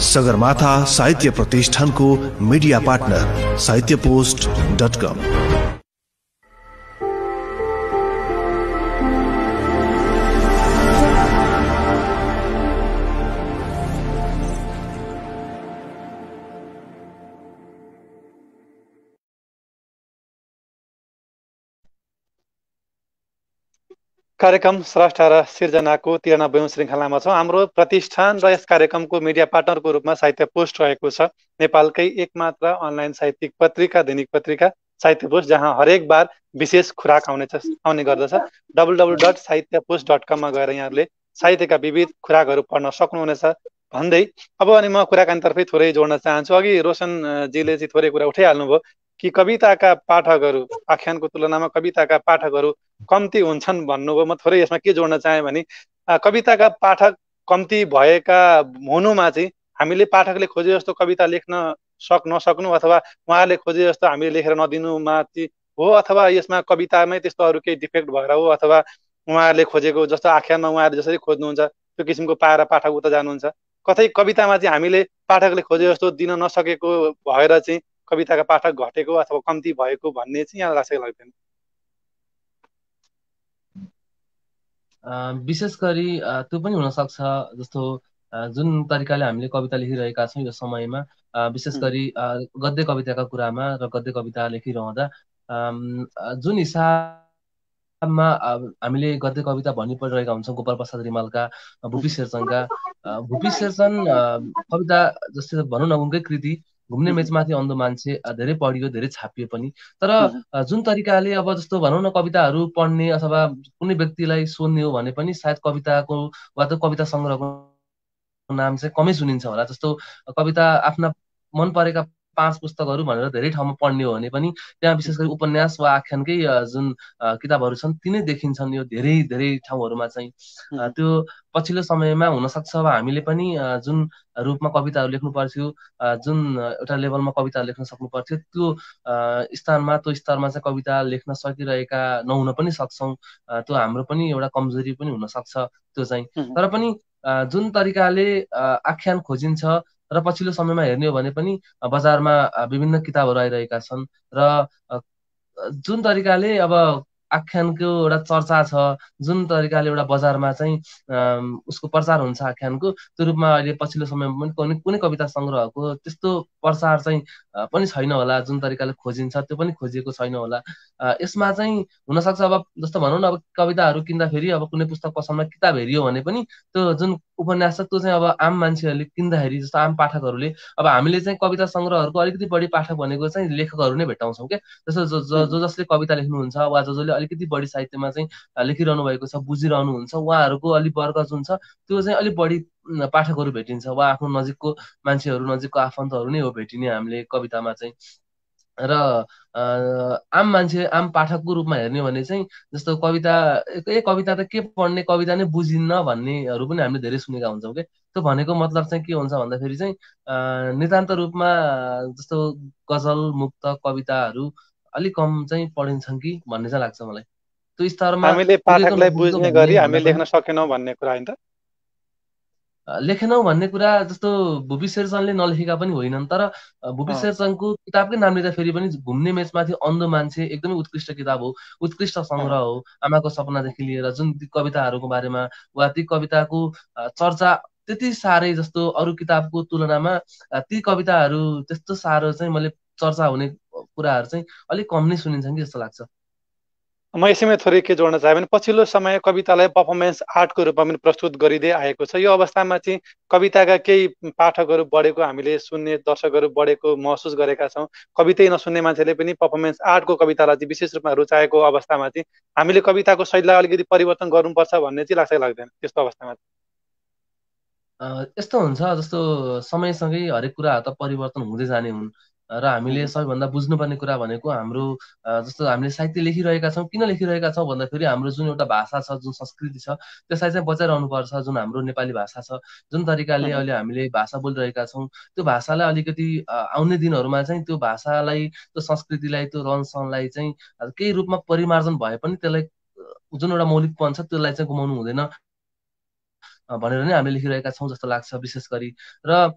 सगरमाथा साहित्य प्रतिष्ठानको मिडिया पार्टनर साहित्यपोस्ट.com। कार्यक्रम स्रष्टा र सिर्जनाको 93औं श्रृङ्खलामा छौँ। हाम्रो प्रतिष्ठान र यस कार्यक्रमको मिडिया पार्टनरको रूपमा साहित्य पोस्ट रहेको छ, नेपालकै एकमात्र अनलाइन साहित्यिक पत्रिका, दैनिक पत्रिका साहित्य पोस्ट, जहाँ हरेक बार विशेष खुराक आउने गर्दछ। www.sahitypost.com मा गएर यहाँहरूले साहित्यका विविध खुराकहरू पढ्न सक्नुहुनेछ भन्दै अब अनि म कुराकानीतर्फै थोरै जोड्न चाहन्छु। अघि रोशनजीले चाहिँ थोरै कुरा उठाइहाल्नुभयो कि कविताका पाठकहरू आख्यानको तुलनामा कविताका पाठकहरू कम्ती हुन्छन् भन्नुभयो। म थोरै यसमा के जोड्न चाहेँ भने कविताका पाठक कम्ती भएका हुनुमा चाहिँ हामीले पाठकले खोजे जस्तो कविता लेख्न नसक्नु अथवा उहाँहरूले खोजे जस्तो हामीले लेखेर नदिनुमा हो, अथवा यसमा कवितामै त्यस्तो अरू केही डिफेक्ट भएर हो, अथवा उहाँहरूले खोजेको जस्तो आख्यानमा उहाँहरूले जसरी खोज्नुहुन्छ त्यो किसिमको पाएर पाठक उता जानुहुन्छ। कतै कवितामा चाहिँ हामीले पाठकले खोजे जस्तो दिन नसकेको भएर चाहिँ कविताका पाठक घटेको अथवा कम्ती भएको भन्ने चाहिँ यहाँ लाग्छ कि लाग्दैन? विशेष गरी त्यो पनि हुनसक्छ, जस्तो जुन तरिकाले हामीले कविता लेखिरहेका छौँ यो समयमा, विशेष गरी गद्य कविताका कुरामा र गद्य कविता लेखिरहँदा जुन हिसाबमा हामीले गद्य कविता भन्नु परिरहेका हुन्छौँ, गोपाल प्रसाद रिमालका, भुपी शेरचनका, भुपी शेरचन कविता जस्तै भनौँ न उनकै कृति घुम्ने मेचमाथि अन्धो मान्छे धेरै पढियो, धेरै छापियो पनि। तर जुन तरिकाले अब जस्तो भनौँ न कविताहरू पढ्ने अथवा कुनै व्यक्तिलाई सोध्ने हो भने पनि सायद कविताको वा त कविता सङ्ग्रहको नाम चाहिँ कमै सुनिन्छ होला। जस्तो कविता आफ्ना मन परेका 5 पुस्तकहरू भनेर धेरै ठाउँमा पढ्ने हो भने पनि त्यहाँ विशेष गरी उपन्यास वा आख्यानकै जुन किताबहरू छन् तिनै देखिन्छन् यो धेरै धेरै ठाउँहरूमा चाहिँ। त्यो पछिल्लो समयमा हुनसक्छ अब हामीले पनि जुन रूपमा कविताहरू लेख्नु पर्थ्यो, जुन एउटा लेभलमा कविताहरू लेख्न सक्नु पर्थ्यो, त्यो स्थानमा त्यो स्तरमा चाहिँ कविता लेख्न सकिरहेका नहुन पनि सक्छौँ। त्यो हाम्रो पनि एउटा कमजोरी पनि हुनसक्छ त्यो चाहिँ। तर पनि जुन तरिकाले आख्यान खोजिन्छ र पछिल्लो समयमा हेर्ने हो भने पनि बजारमा विभिन्न किताबहरू आइरहेका छन् र जुन तरिकाले अब आख्यानको एउटा चर्चा छ, जुन तरिकाले एउटा बजारमा चाहिँ उसको प्रचार हुन्छ आख्यानको, त्यो रूपमा अहिले पछिल्लो समयमा पनि कुनै कविता सङ्ग्रहको त्यस्तो प्रचार चाहिँ पनि छैन होला। जुन तरिकाले खोजिन्छ त्यो पनि खोजिएको छैन होला। यसमा चाहिँ हुनसक्छ अब जस्तो भनौँ न, अब कविताहरू किन्दाखेरि अब कुनै पुस्तक पसलमा किताब हेरियो भने पनि त्यो जुन उपन्यास छ त्यो चाहिँ अब आम मान्छेहरूले किन्दाखेरि, जस्तो आम पाठकहरूले, अब हामीले चाहिँ कविता सङ्ग्रहहरूको अलिकति बढी पाठक भनेको चाहिँ लेखकहरू नै भेटाउँछौँ क्या। जस्तो जसले कविता लेख्नुहुन्छ वा जसले अलिकति बढी साहित्यमा चाहिँ लेखिरहनु भएको छ, बुझिरहनुहुन्छ, उहाँहरूको अलिक वर्ग जुन छ त्यो चाहिँ अलिक बढी पाठकहरू भेटिन्छ वा आफ्नो नजिकको मान्छेहरू, नजिकको आफन्तहरू नै हो भेटिने हामीले कवितामा चाहिँ। र आम मान्छे, आम पाठकको रूपमा हेर्ने भने चाहिँ जस्तो कविता कविता त के पढ्ने, कविता नै बुझिन्न भन्नेहरू पनि हामीले धेरै सुनेका हुन्छौँ क्या। त्यो भनेको मतलब चाहिँ के हुन्छ भन्दाखेरि चाहिँ नितान्त रूपमा जस्तो गजल, मुक्त कविताहरू अलिक कम चाहिँ पढिन्छन् कि भन्ने चाहिँ लाग्छ मलाई। त्यो स्तरमा हामीले पुगेको पाठकलाई नपुगेको बुझ्ने भन्ने गरी भन्दा हामी पनि लेख्न सकेनौँ भन्ने कुरा होइन त? लेखेनौँ भन्ने कुरा जस्तो भुपी शेरचनले नलेखेका पनि होइनन्, तर भुपी शेरचनको किताबकै नाम लिँदा फेरि पनि घुम्ने मेचमाथि अन्धो मान्छे एकदमै उत्कृष्ट किताब हो, उत्कृष्ट सङ्ग्रह हो। आमाको सपनादेखि लिएर जुन ती कविताहरूको बारेमा वा ती कविताको चर्चा त्यति साह्रै जस्तो अरू किताबको तुलनामा ती कविताहरू त्यस्तो साह्रो चाहिँ मैले चर्चा हुने कुराहरू चाहिँ अलिक कम नै सुनिन्छन् कि जस्तो लाग्छ। म यसैमा थोरै के जोड्न चाहे भने पछिल्लो समय कवितालाई पर्फर्मेन्स आर्टको रूपमा पनि प्रस्तुत गरिँदै आएको छ। यो अवस्थामा चाहिँ कविताका केही पाठकहरू बढेको हामीले सुन्ने, दर्शकहरू बढेको महसुस गरेका छौँ। कवितै नसुन्ने मान्छेले पनि पर्फर्मेन्स आर्टको कवितालाई चाहिँ विशेष रूपमा रुचाएको अवस्थामा चाहिँ हामीले कविताको शैलीलाई अलिकति परिवर्तन गर्नुपर्छ भन्ने चाहिँ लाग्छ लाग्दैन त्यस्तो अवस्थामा? यस्तो हुन्छ जस्तो समयसँगै हरेक कुराहरू त परिवर्तन हुँदै जाने हुन् र हामीले सबैभन्दा बुझ्नुपर्ने कुरा भनेको हाम्रो जस्तो हामीले साहित्य लेखिरहेका छौँ, किन लेखिरहेका छौँ भन्दाखेरि हाम्रो जुन एउटा भाषा छ, जुन संस्कृति छ, त्यसलाई चाहिँ बचाइरहनुपर्छ। जुन हाम्रो नेपाली भाषा छ, जुन तरिकाले अहिले हामीले भाषा बोलिरहेका छौँ, त्यो भाषालाई अलिकति आउने दिनहरूमा चाहिँ त्यो भाषालाई, त्यो संस्कृतिलाई, त्यो रहनसहनलाई चाहिँ केही रूपमा परिमार्जन भए पनि त्यसलाई जुन एउटा मौलिकपन छ त्यसलाई चाहिँ गुमाउनु हुँदैन भनेर नै हामीले लेखिरहेका छौँ जस्तो लाग्छ विशेष गरी। र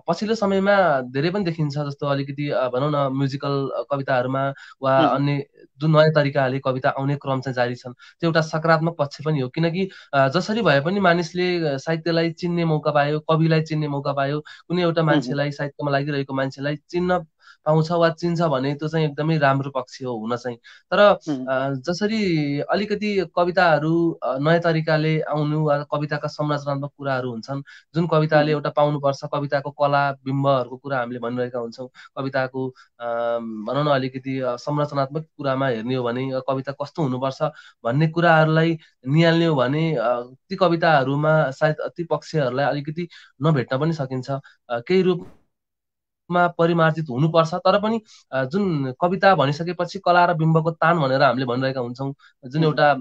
पछिल्लो समयमा धेरै पनि देखिन्छ जस्तो अलिकति भनौँ न म्युजिकल कविताहरूमा वा अन्य जुन नयाँ तरिकाले कविता आउने क्रम चाहिँ जारी छन्, त्यो एउटा सकारात्मक पक्ष पनि हो। किनकि जसरी भए पनि मानिसले साहित्यलाई चिन्ने मौका पायो, कविलाई चिन्ने मौका पायो, कुनै एउटा मान्छेलाई, साहित्यमा लागिरहेको मान्छेलाई चिन्न पाउँछ वा चिन्छ भने त्यो चाहिँ एकदमै राम्रो पक्ष हो हुन चाहिँ। तर जसरी अलिकति कविताहरू नयाँ तरिकाले आउनु वा कविताका संरचनात्मक कुराहरू हुन्छन्, जुन कविताले एउटा पाउनुपर्छ, कविताको कला बिम्बहरूको कुरा हामीले भनिरहेका हुन्छौँ, कविताको भनौँ न अलिकति संरचनात्मक कुरामा हेर्ने हो भने कविता कस्तो हुनुपर्छ भन्ने कुराहरूलाई निहाल्ने हो भने ती कविताहरूमा सायद ती पक्षहरूलाई अलिकति नभेट्न पनि सकिन्छ। केही रूपमा परिमार्जित हुनुपर्छ, तर पनि जुन कविता भनिसकेपछि कला र बिम्बको तान भनेर हामीले भनिरहेका हुन्छौँ, जुन एउटा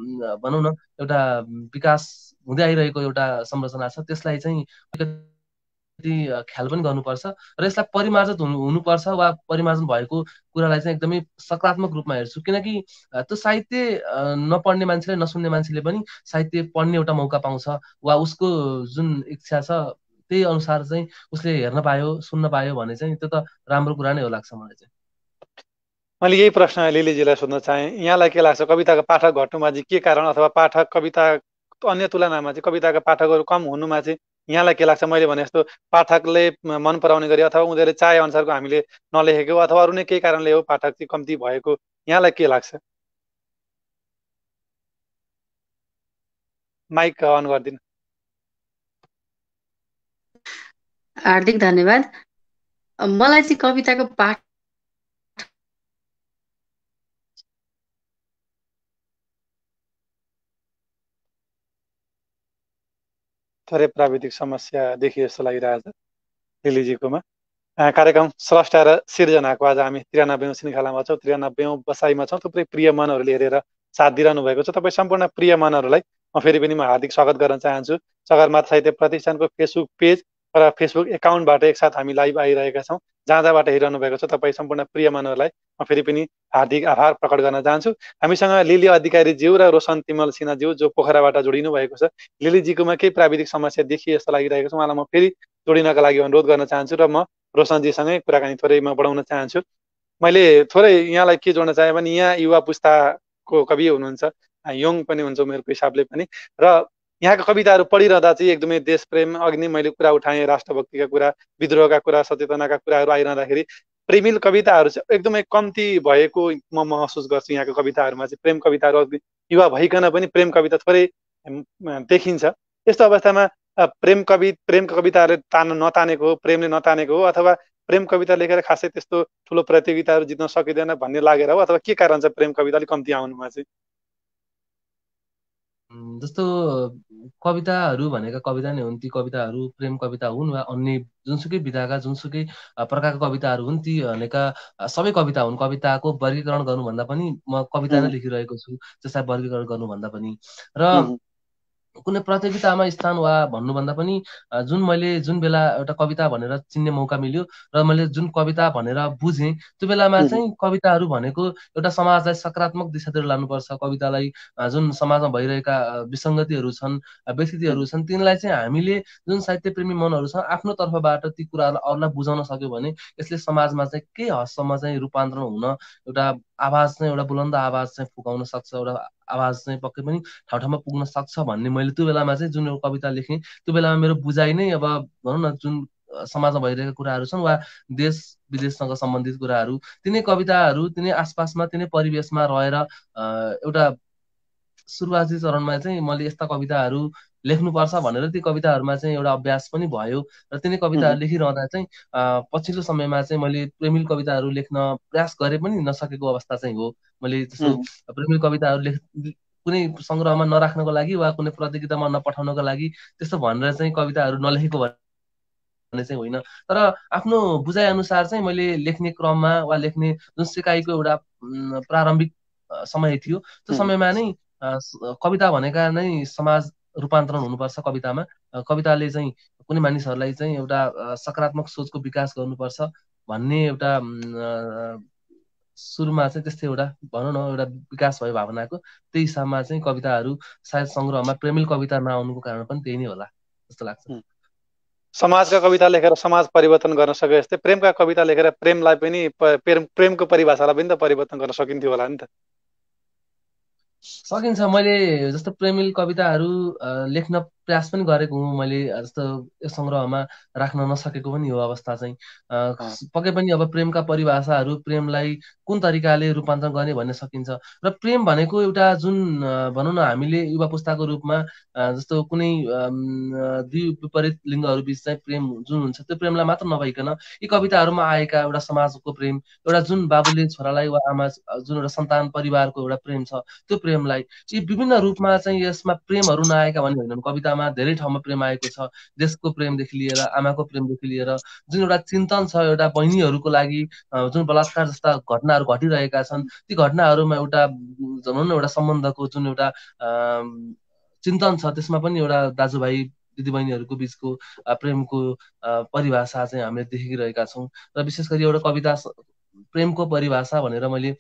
भनौँ न एउटा विकास हुँदै आइरहेको एउटा संरचना छ, त्यसलाई चाहिँ ख्याल पनि गर्नुपर्छ र यसलाई परिमार्जित हुनुपर्छ वा परिमार्जन भएको कुरालाई चाहिँ एकदमै सकारात्मक रूपमा हेर्छु। किनकि त्यो साहित्य नपढ्ने मान्छेले, नसुन्ने मान्छेले पनि साहित्य पढ्ने एउटा मौका पाउँछ वा उसको जुन इच्छा छ त्यही अनुसार चाहिँ उसले हेर्न पायो, सुन्न पायो भने चाहिँ त्यो त राम्रो कुरा नै हो लाग्छ मलाई चाहिँ। मैले यही प्रश्न लिलीजीलाई सोध्न चाहेँ, यहाँलाई के लाग्छ कविताको पाठक घट्नुमा चाहिँ के कारण, अथवा पाठक कविता अन्य तुलनामा चाहिँ कविताका पाठकहरू कम हुनुमा चाहिँ यहाँलाई के लाग्छ? मैले भने जस्तो पाठकले मन पराउने गरी अथवा उनीहरूले चाहे अनुसारको हामीले नलेखेको अथवा अरू नै केही कारणले हो पाठक चाहिँ कम्ती भएको, यहाँलाई के लाग्छ? माइक अन गरिदिनु। हार्दिक धन्यवाद। मलाई चाहिँ कविताको पाठ थोरै प्राविधिक समस्या देखिए जस्तो लागिरहेछ लिलीजीकोमा। कार्यक्रम स्रष्टा र सिर्जनाको आज हामी 93औं श्रृङ्खलामा छौँ, 93औं बसाइमा छौँ। थुप्रै प्रिय मनहरूले हेरेर साथ दिइरहनु भएको छ। तपाईँ सम्पूर्ण प्रिय मनहरूलाई फेरि पनि म हार्दिक स्वागत गर्न चाहन्छु। सगरमाथा साहित्य प्रतिष्ठानको फेसबुक पेज र फेसबुक एकाउन्टबाट एकसाथ हामी लाइभ आइरहेका छौँ। जहाँ जहाँबाट हेरिरहनु भएको छ तपाईँ सम्पूर्ण प्रिय मनहरूलाई म फेरि पनि हार्दिक आभार प्रकट गर्न चाहन्छु। हामीसँग लिली अधिकारीज्यू र रोशन तिमल सिन्हाज्यू जो पोखराबाट जोडिनु भएको छ। लिलीजीकोमा केही प्राविधिक समस्या देखिए जस्तो लागिरहेको छ। उहाँलाई म फेरि जोडिनका लागि अनुरोध गर्न चाहन्छु र म रोशनजीसँगै कुराकानी थोरै म बढाउन चाहन्छु। मैले थोरै यहाँलाई के जोड्न चाहेँ भने यहाँ युवा पुस्ताको कवि हुनुहुन्छ, यङ पनि हुन्छ उमेरको हिसाबले पनि, र यहाँका कविताहरू पढिरहँदा चाहिँ एकदमै देश प्रेम, अघि नै मैले कुरा उठाएँ राष्ट्रभक्तिका कुरा, विद्रोहका कुरा, सचेतनाका कुराहरू आइरहँदाखेरि प्रेमिल कविताहरू चाहिँ एकदमै कम्ती भएको म महसुस गर्छु। यहाँको कविताहरूमा चाहिँ प्रेम कविताहरू युवा भइकन पनि प्रेम कविता थोरै देखिन्छ। यस्तो अवस्थामा प्रेमका कविताहरूले नतानेको हो, प्रेमले नतानेको हो, अथवा प्रेम कविता लेखेर खासै त्यस्तो ठुलो प्रतियोगिताहरू जित्न सकिँदैन भन्ने लागेर हो, अथवा के कारण छ प्रेम कविता अलिक कम्ती आउनुमा चाहिँ? जस्तो कविताहरू भनेका कविता नै हुन्। ती कविताहरू प्रेम कविता हुन् वा अन्य जुनसुकै विधाका जुनसुकै प्रकारका कविताहरू हुन्, ती भनेका सबै कविता हुन्। कविताको वर्गीकरण गर्नुभन्दा पनि म कविता नै लेखिरहेको छु, त्यसलाई वर्गीकरण गर्नुभन्दा पनि। र कुनै प्रतियोगितामा स्थान वा भन्नुभन्दा पनि जुन बेला एउटा कविता भनेर चिन्ने मौका मिल्यो र मैले जुन कविता भनेर बुझेँ, त्यो बेलामा चाहिँ कविताहरू भनेको एउटा समाजलाई सकारात्मक दिशातिर लानुपर्छ। कवितालाई जुन समाजमा भइरहेका विसङ्गतिहरू छन्, व्यथितिहरू छन्, तिनलाई चाहिँ हामीले जुन साहित्य प्रेमी मनहरू छ आफ्नो तर्फबाट ती कुराहरूलाई अरूलाई बुझाउन सक्यो भने यसले समाजमा चाहिँ केही हदसम्म चाहिँ रूपान्तरण हुन, एउटा आवाज चाहिँ, एउटा बुलन्द आवाज चाहिँ फुकाउन सक्छ, एउटा आवाज चाहिँ पक्कै पनि ठाउँ ठाउँमा पुग्न सक्छ भन्ने मैले त्यो बेलामा चाहिँ जुन एउटा कविता लेखेँ, त्यो बेलामा मेरो बुझाइ नै अब भनौँ न जुन समाजमा भइरहेका कुराहरू छन् वा देश विदेशसँग सम्बन्धित कुराहरू, तिनै कविताहरू तिनै आसपासमा तिनै परिवेशमा रहेर एउटा सुरुवाती चरणमा चाहिँ मैले यस्ता कविताहरू लेख्नुपर्छ भनेर ती कविताहरूमा चाहिँ एउटा अभ्यास पनि भयो र तिनै कविताहरू लेखिरहँदा चाहिँ पछिल्लो समयमा चाहिँ मैले प्रेमिल कविताहरू लेख्न प्रयास गरे पनि नसकेको अवस्था चाहिँ हो। मैले त्यस्तो प्रेमिल कविताहरू कुनै सङ्ग्रहमा नराख्नको लागि वा कुनै प्रतियोगितामा नपठाउनको लागि त्यस्तो भनेर चाहिँ कविताहरू नलेखेको भन्ने चाहिँ होइन। तर आफ्नो बुझाइ अनुसार चाहिँ मैले लेख्ने क्रममा वा लेख्ने जुन सिकाइको एउटा प्रारम्भिक समय थियो, त्यो समयमा नै कविता भनेका नै समाज रूपान्तरण हुनुपर्छ। कवितामा कविताले चाहिँ कुनै मानिसहरूलाई चाहिँ एउटा सकारात्मक सोचको विकास गर्नुपर्छ भन्ने एउटा सुरुमा चाहिँ त्यस्तै एउटा भनौँ न एउटा विकास भयो भावनाको। त्यही हिसाबमा चाहिँ कविताहरू सायद सङ्ग्रहमा प्रेमिल कविता नआउनुको कारण पनि त्यही नै होला जस्तो लाग्छ। समाजका कविता लेखेर समाज परिवर्तन गर्न सके जस्तै प्रेमका कविता लेखेर प्रेमलाई पनि प्रेमको परिभाषालाई पनि त परिवर्तन गर्न सकिन्थ्यो होला नि त? सकिन्छ। मैले जस्तो प्रेमिल कविताहरू लेख्न प्रयास पनि गरेको हुँ। मैले जस्तो यो सङ्ग्रहमा राख्न नसकेको पनि हो अवस्था चाहिँ। पक्कै पनि अब प्रेमका परिभाषाहरू, प्रेमलाई कुन तरिकाले रूपान्तरण गर्ने भन्ने सकिन्छ। र प्रेम भनेको एउटा जुन भनौँ न हामीले युवा पुस्ताको रूपमा जस्तो कुनै दुई विपरीत लिङ्गहरू बिच चाहिँ प्रेम जुन हुन्छ त्यो प्रेमलाई मात्र नभइकन यी कविताहरूमा आएका एउटा समाजको प्रेम, एउटा जुन बाबुले छोरालाई वा आमा जुन एउटा सन्तान परिवारको एउटा प्रेम छ त्यो प्रेमलाई यी विभिन्न रूपमा चाहिँ यसमा प्रेमहरू नआएका भन्ने होइन। कवितामा धेरै ठाउँमा प्रेम आएको छ। देशको प्रेमदेखि लिएर, आमाको प्रेमदेखि लिएर जुन एउटा चिन्तन छ, एउटा बहिनीहरूको लागि जुन बलात्कार जस्ता घटनाहरू घटिरहेका छन्, ती घटनाहरूमा एउटा भनौँ न एउटा सम्बन्धको जुन एउटा चिन्तन छ, त्यसमा पनि एउटा दाजुभाइ दिदीबहिनीहरूको बिचको प्रेमको परिभाषा चाहिँ हामीले देखिरहेका छौँ। र विशेष गरी एउटा कविता प्रेमको परिभाषा भनेर मैले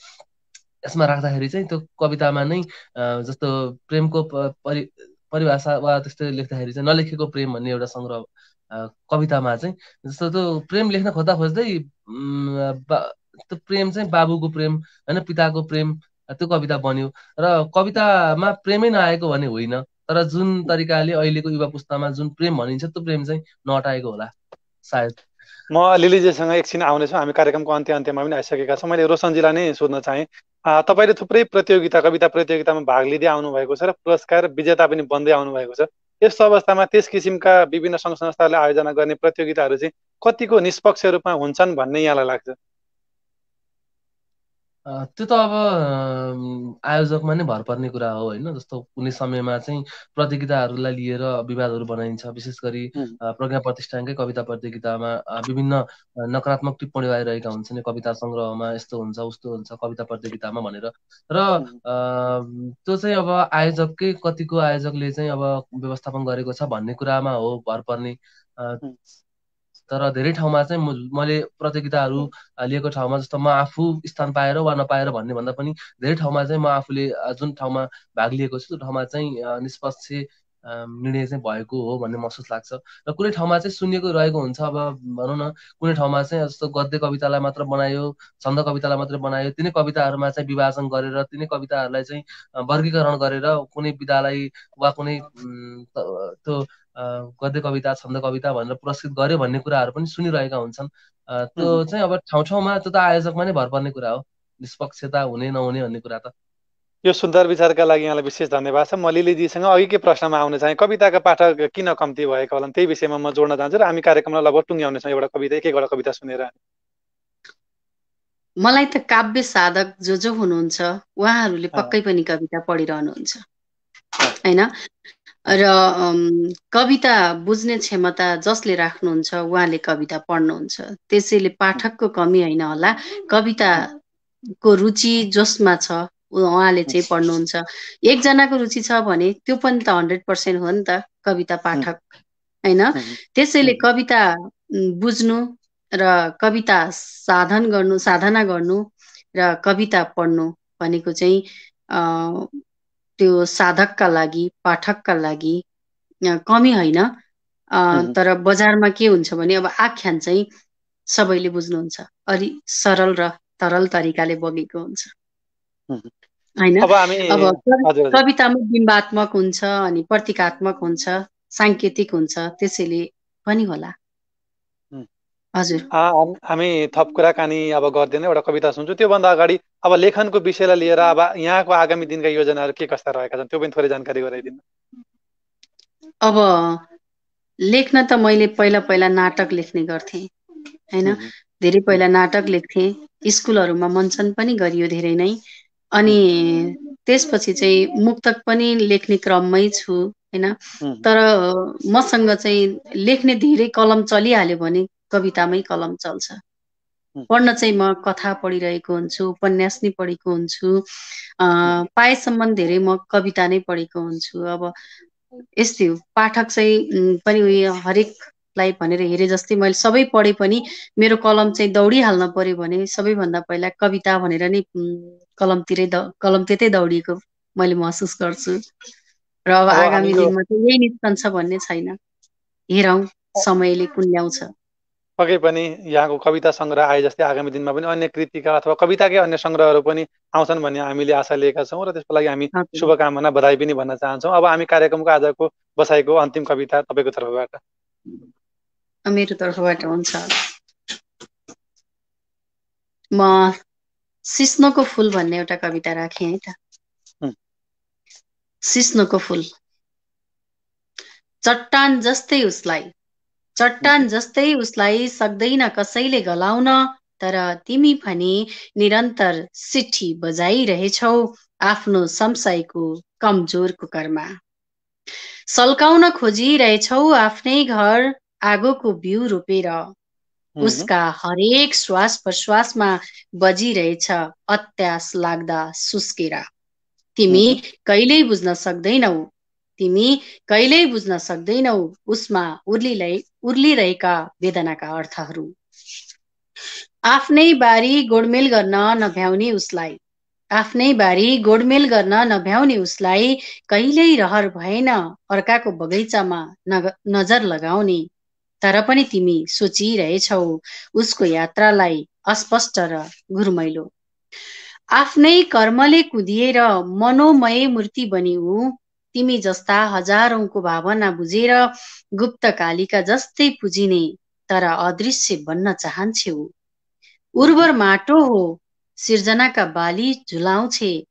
यसमा राख्दाखेरि चाहिँ त्यो कवितामा नै जस्तो प्रेमको परिभाषा वा त्यस्तै लेख्दाखेरि चाहिँ नलेखेको प्रेम भन्ने एउटा सङ्ग्रह कवितामा चाहिँ जस्तो त्यो प्रेम लेख्न खोज्दा खोज्दै त्यो प्रेम चाहिँ बाबुको प्रेम होइन, पिताको प्रेम, त्यो कविता बन्यो। र कवितामा प्रेमै नआएको भने होइन, तर जुन तरिकाले अहिलेको युवा पुस्तामा जुन प्रेम भनिन्छ त्यो प्रेम चाहिँ नहटाएको होला सायद। म लिलीजीसँग एकछिन आउनेछु। हामी कार्यक्रमको अन्त्यमा पनि आइसकेका छौँ। मैले रोशनजीलाई नै सोध्न चाहेँ, तपाईँले थुप्रै कविता प्रतियोगितामा भाग लिँदै आउनुभएको छ र पुरस्कार विजेता पनि बन्दै आउनुभएको छ। यस्तो अवस्थामा त्यस किसिमका विभिन्न सङ्घ संस्थाहरूले आयोजना गर्ने प्रतियोगिताहरू चाहिँ कतिको निष्पक्ष रूपमा हुन्छन् भन्ने यहाँलाई लाग्छ? त्यो त अब आयोजकमा नै भर पर्ने कुरा हो होइन। जस्तो कुनै समयमा चाहिँ प्रतियोगिताहरूलाई लिएर विवादहरू बनाइन्छ, विशेष गरी प्रज्ञा प्रतिष्ठानकै कविता प्रतियोगितामा विभिन्न नकारात्मक टिप्पणी आइरहेका हुन्छन्, कविता सङ्ग्रहमा यस्तो हुन्छ उस्तो हुन्छ कविता प्रतियोगितामा भनेर। र त्यो चाहिँ अब आयोजककै कतिको आयोजकले चाहिँ अब व्यवस्थापन गरेको छ भन्ने कुरामा हो भर पर्ने। तर धेरै ठाउँमा चाहिँ मैले प्रतियोगिताहरू लिएको ठाउँमा जस्तो म आफू स्थान पाएर वा नपाएर भन्ने भन्दा पनि धेरै ठाउँमा चाहिँ म आफूले जुन ठाउँमा भाग लिएको छु त्यो ठाउँमा चाहिँ निष्पक्ष निर्णय चाहिँ भएको हो भन्ने महसुस लाग्छ। र कुनै ठाउँमा चाहिँ सुन्निएको रहेको हुन्छ। अब भनौँ न कुनै ठाउँमा चाहिँ जस्तो गद्य कवितालाई मात्र बनायो, छन्द कवितालाई मात्र बनायो, तिनै कविताहरूमा चाहिँ विभाजन गरेर तिनै कविताहरूलाई चाहिँ वर्गीकरण गरेर कुनै विधालाई वा कुनै त्यो गद्य कविता छन्द कविता भनेर पुरस्कृत गर्यो भन्ने कुराहरू पनि सुनिरहेका हुन्छन्। त्यो चाहिँ अब ठाउँ ठाउँमा त्यो त आयोजकमा नै भर पर्ने कुरा हो, निष्पक्षता हुने नहुने भन्ने कुरा त। यो सुन्दर विचारका लागि यहाँलाई विशेष धन्यवाद छ। म लिलीजीसँग अघिकै प्रश्नमा आउन चाहे, कविताका पाठक किन कम्ती भएका होलान् त्यही विषयमा म जोड्न चाहन्छु र हामी कार्यक्रमलाई लगभग टुङ्ग्याउनेछौँ एउटा कविता एक एकवटा कविता सुनेर। मलाई त काव्य साधक जो हुनुहुन्छ उहाँहरूले पक्कै पनि कविता पढिरहनुहुन्छ होइन। र कविता बुझ्ने क्षमता जसले राख्नुहुन्छ उहाँले कविता पढ्नुहुन्छ। त्यसैले पाठकको कमी होइन होला, कविताको रुचि जसमा छ उहाँले चाहिँ पढ्नुहुन्छ। एकजनाको रुचि छ भने त्यो पनि त 100% हो नि त कविता पाठक होइन। त्यसैले कविता बुझ्नु र कविता साधना गर्नु र कविता पढ्नु भनेको चाहिँ त्यो साधकका लागि पाठकका लागि कमी होइन। तर बजारमा के हुन्छ भने अब आख्यान चाहिँ सबैले बुझ्नुहुन्छ, अलि सरल र तरल तरिकाले बगेको हुन्छ होइन। अब कवितामा बिम्बात्मक हुन्छ अनि प्रतीकात्मक हुन्छ, साङ्केतिक हुन्छ, त्यसैले पनि होला। हजुर, हामी थप कुराकानी अब गर्दैन, एउटा कविता सुन्छु। त्योभन्दा अगाडि अब लेखनको विषयलाई लिएर अब यहाँको आगामी दिनका योजनाहरू के कस्ता रहेका छन् त्यो पनि थोरै जानकारी गराइदिनु। अब लेख्न त मैले पहिला नाटक लेख्ने गर्थेँ होइन, धेरै पहिला नाटक लेख्थेँ, स्कुलहरूमा मञ्चन पनि गरियो धेरै नै। अनि त्यसपछि चाहिँ मुक्तक पनि लेख्ने क्रममै छु होइन। तर मसँग चाहिँ लेख्ने धेरै कलम चलिहाल्यो भने कवितामै कलम चल्छ। पढ्न चाहिँ म कथा पढिरहेको हुन्छु, उपन्यास नै पढेको हुन्छु, पाएसम्म धेरै म कविता नै पढेको हुन्छु। अब यस्तै हो, पाठक चाहिँ पनि उयो हरेकलाई भनेर हेरे जस्तै मैले सबै पढे पनि मेरो कलम चाहिँ दौडिहाल्न पर्यो भने सबैभन्दा पहिला कविता भनेर नै कलम त्यतै दौडिएको मैले महसुस गर्छु। र अब आगामी दिनमा चाहिँ यही निस्कन्छ भन्ने छैन, हेरौँ समयले कुन ल्याउँछ। पक्कै पनि यहाँको कविता सङ्ग्रह आए जस्तै आगामी दिनमा पनि अन्य कृतिका अथवा कविताकै अन्य सङ्ग्रहहरू पनि आउँछन् भन्ने हामीले आशा लिएका छौँ र त्यसको लागि हामी शुभकामना बधाई पनि भन्न चाहन्छौँ। अब हामी कार्यक्रमको आजको बसाइको अन्तिम कविता तपाईँको तर्फबाट। मेरो तर्फबाट हुन्छ, म सिस्नोको फुल भन्ने एउटा कविता राखेँ है त। सिस्नोको फुल, चट्टान जस्तै उसलाई सक्दैन कसैले गलाउन, तर तिमी भने निरन्तर सिट्ठी बजाइरहेछौ आफ्नो संशयको कमजोर कुकरमा। सल्काउन खोजिरहेछौ आफ्नै घर आगोको बिउ रोपेर, उसका हरेक श्वास प्रश्वासमा बजिरहेछ अत्यास लाग्दा सुस्केर। तिमी कहिल्यै बुझ्न सक्दैनौ उसमा उर्लिरहेका वेदनाका अर्थहरू। आफ्नै बारी गोडमेल गर्न नभ्याउने उसलाई कहिल्यै रहर भएन अर्काको बगैँचामा नजर लगाउने। तर पनि तिमी सोचिरहेछौ उसको यात्रालाई अस्पष्ट र घुरमैलो। आफ्नै कर्मले कुदिएर मनोमय मूर्ति बनी ऊ, तिमी जस्ता हजारौंको भावना बुझेर गुप्त कालिका जस्तै पुजिने, तर अदृश्य बन्न चाहन्छे ऊ। उर्वर माटो हो सिर्जनाका बाली झुलाउँछे,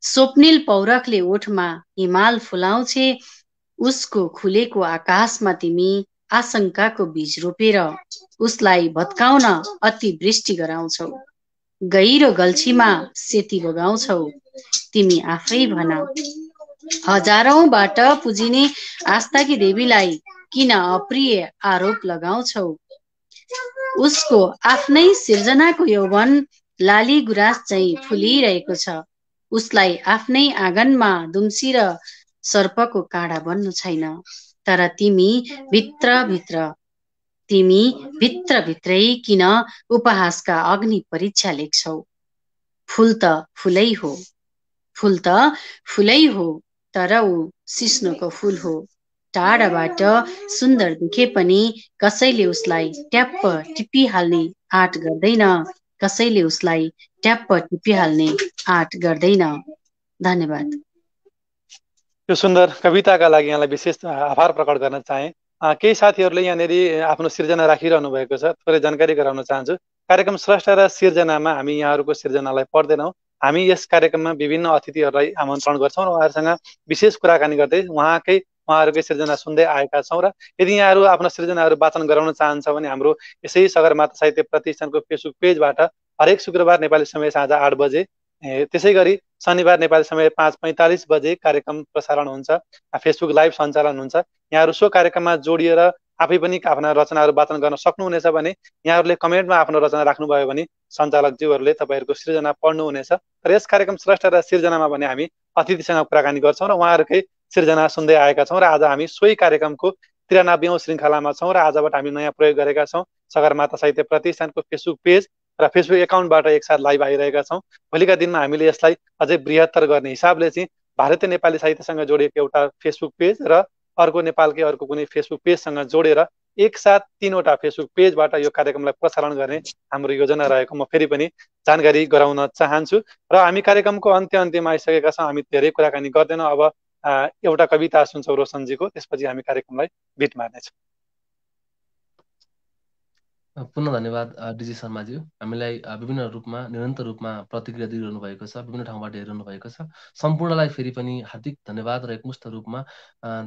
स्वप्निल पौरखले ओठमा हिमाल फुलाउँछे। उसको खुलेको आकाशमा तिमी आशंकाको बीज रोपेर उसलाई भत्काउन अति वृष्टि गराउँछौ। गहिरो गल्छीमा सेती बगाउँछौ तिमी आफै भन हजारौंबाट पुजिने आस्थाकी देवीलाई किन अप्रिय आरोप लगाउँछौ उसको आफ्नै सिर्जनाको यौवन लाली गुराँस चाहिँ फुलिरहेको छ उसलाई आफ्नै आँगनमा दुम्सी र सर्पको काँडा बन्नु छैन तर तिमी भित्रभित्रै किन उपहासका अग्नि परीक्षा लेख्छौ फूल त फुलै हो तर ऊ सिस्नोको फूल हो टाढाबाट सुन्दर देखे पनि कसैले उसलाई ट्याप्प टिपिहाल्ने आँट गर्दैन कसैले उसलाई ट्याप्प टिपिहाल्ने आँट गर्दैन धन्यवाद यो सुन्दर कविताका लागि यहाँलाई विशेष आभार प्रकट गर्न चाहे केही साथीहरूले यहाँनिर आफ्नो सिर्जना राखिरहनु भएको छ थोरै जानकारी गराउन चाहन्छु कार्यक्रम स्रष्टा र सिर्जनामा हामी यहाँहरूको सिर्जनालाई पढ्दैनौँ हामी यस कार्यक्रममा विभिन्न अतिथिहरूलाई आमन्त्रण गर्छौँ र उहाँहरूसँग विशेष कुराकानी गर्दै उहाँहरूकै सिर्जना सुन्दै आएका छौँ र यदि यहाँहरू आफ्नो सिर्जनाहरू वाचन गराउन चाहन्छ भने हाम्रो यसै सगरमाथा साहित्य प्रतिष्ठानको फेसबुक पेजबाट हरेक शुक्रबार नेपाली समय साँझ 8 बजे त्यसै गरी शनिबार नेपाली समय 5:45 बजे कार्यक्रम प्रसारण हुन्छ फेसबुक लाइभ सञ्चालन हुन्छ यहाँहरू सो कार्यक्रममा जोडिएर आफै पनि आफ्ना रचनाहरू वाचन गर्न सक्नुहुनेछ भने यहाँहरूले कमेन्टमा आफ्नो रचना राख्नुभयो भने सञ्चालकज्यूहरूले तपाईँहरूको सृजना पढ्नुहुनेछ र यस कार्यक्रम स्रष्टा र सिर्जनामा भने हामी अतिथिसँग कुराकानी गर्छौँ र उहाँहरूकै सिर्जना सुन्दै आएका छौँ र आज हामी सोही कार्यक्रमको 93औं श्रृङ्खलामा छौँ र आजबाट हामी नयाँ प्रयोग गरेका छौँ सगरमाथा साहित्य प्रतिष्ठानको फेसबुक पेज र फेसबुक एकाउन्टबाट एकसाथ लाइभ आइरहेका छौँ भोलिका दिनमा हामीले यसलाई अझै बृहत्तर गर्ने हिसाबले चाहिँ भारतीय नेपाली साहित्यसँग जोडिएको एउटा फेसबुक पेज र अर्को नेपालकै अर्को कुनै फेसबुक पेजसँग जोडेर एकसाथ 3वटा फेसबुक पेजबाट यो कार्यक्रमलाई प्रसारण गर्ने हाम्रो योजना रहेको म फेरि पनि जानकारी गराउन चाहन्छु र हामी कार्यक्रमको अन्त्यमा आइसकेका छौँ हामी धेरै कुराकानी गर्दैनौँ अब एउटा कविता सुन्छौँ रोशनजीको त्यसपछि हामी कार्यक्रमलाई बिट मार्नेछौँ पुनः धन्यवाद डिजी शर्माज्यू हामीलाई विभिन्न रूपमा निरन्तर रूपमा प्रतिक्रिया दिइरहनु भएको छ विभिन्न ठाउँबाट हेरिरहनु भएको छ सम्पूर्णलाई फेरि पनि हार्दिक धन्यवाद र एकमुष्ट रूपमा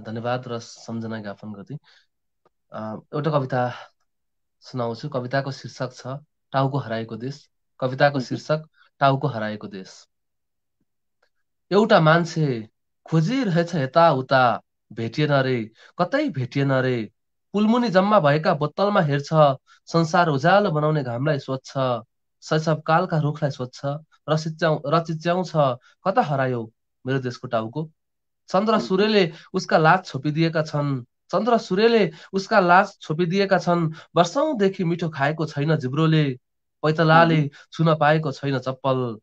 धन्यवाद र सम्झना ज्ञापन गर्दै एउटा कविता सुनाउँछु कविताको शीर्षक छ टाउको हराएको देश कविताको शीर्षक टाउको हराएको देश एउटा मान्छे खोजिरहेछ यताउता भेटिएन रे कतै भेटिएन रे पुलमुनि जम्मा भएका बोतलमा हेर्छ संसार उज्यालो बनाउने घामलाई सोध्छ शैशवकालका रुखलाई सोध्छ र चिच्याउँछ कता हरायो मेरो देशको टाउको चन्द्र सूर्यले उसका लाज छोपिदिएका छन् चन्द्र सूर्यले उसका लाज छोपिदिएका छन् वर्षौंदेखि मिठो खाएको छैन जिब्रोले पैतलाले छुन पाएको छैन चप्पल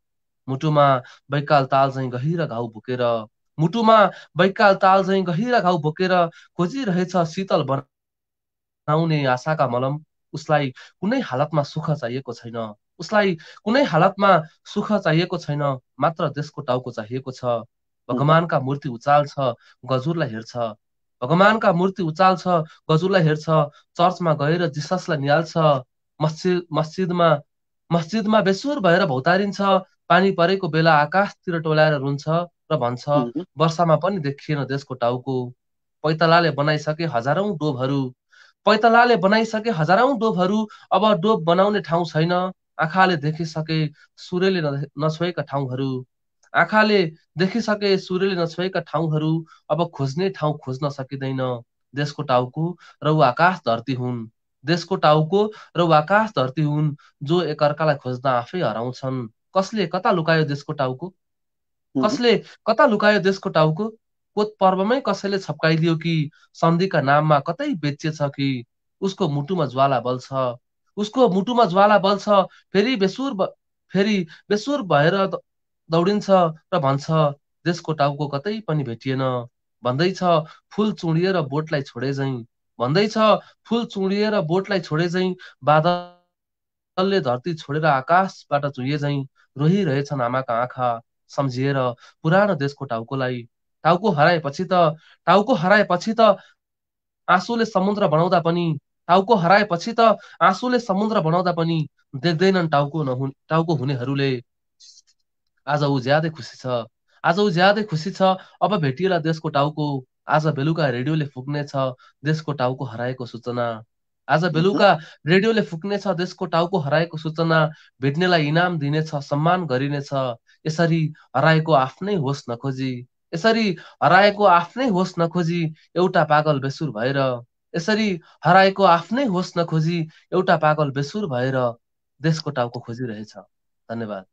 मुटुमा बैकाल ताल झैं गहिरा घाउ बोकेर मुटुमा बैकाल ताल झैं गहिरा घाउ बोकेर खोजिरहेछ शीतल बनाउने आशाका मलम उसलाई कुनै हालतमा सुख चाहिएको छैन उसलाई कुनै हालतमा सुख चाहिएको छैन मात्र देशको टाउको चाहिएको छ भगवानका मूर्ति उचाल छ गजुरलाई हेर्छ भगवानका मूर्ति उचाल छ गजुरलाई हेर्छ चर्चमा गएर जिससलाई निहाल्छ मस्जिदमा बेसुर भएर भौतारिन्छ पानी परेको बेला आकाशतिर टोलाएर रुन्छ र भन्छ वर्षामा पनि देखिएन देशको टाउको पैतलाले बनाइसके हजारौं डोबहरू अब डोब बनाउने ठाउँ छैन आँखाले देखिसके सूर्यले नछोएका ठाउँहरू अब खोज्ने ठाउँ खोज्न सकिँदैन देशको टाउको र ऊ आकाश धरती हुन् देशको टाउको र ऊ आकाश धरती हुन् जो एकअर्कालाई खोज्दा आफै हराउँछन् कसले कता लुकायो देशको टाउको कोत पर्वमै कसैले छप्काइदियो कि सन्धिका नाममा कतै बेचिएछ कि उसको मुटुमा ज्वाला बल्छ फेरि बेसुर भएर दौडिन्छ र भन्छ देशको टाउको कतै पनि भेटिएन भन्दैछ फूल चुडिएर बोटलाई छोडे झैं बादलले धरती छोडेर आकाशबाट चुहिए झैं रोहिरहेछन् आमाका आँखा सम्झिएर पुरानो देशको टाउको हराएपछि त आँसुले समुद्र बनाउँदा पनि देख्दैनन् टाउको हुनेहरूले आज ऊ ज्यादै खुसी छ अब भेटिएला देशको टाउको आज बेलुका रेडियोले फुक्नेछ देशको टाउको हराएको सूचना आज बेलुका रेडियोले फुक्नेछ देशको टाउको हराएको सूचना, भेट्नेलाई इनाम दिनेछ, सम्मान गरिनेछ। यसरी हराएको आफ्नै होस् नखोजी, यसरी हराएको आफ्नै होस् नखोजी एउटा पागल बेसुर भएर, यसरी हराएको आफ्नै होस् नखोजी एउटा पागल बेसुर भएर देशको टाउको खोजिरहेछ। धन्यवाद।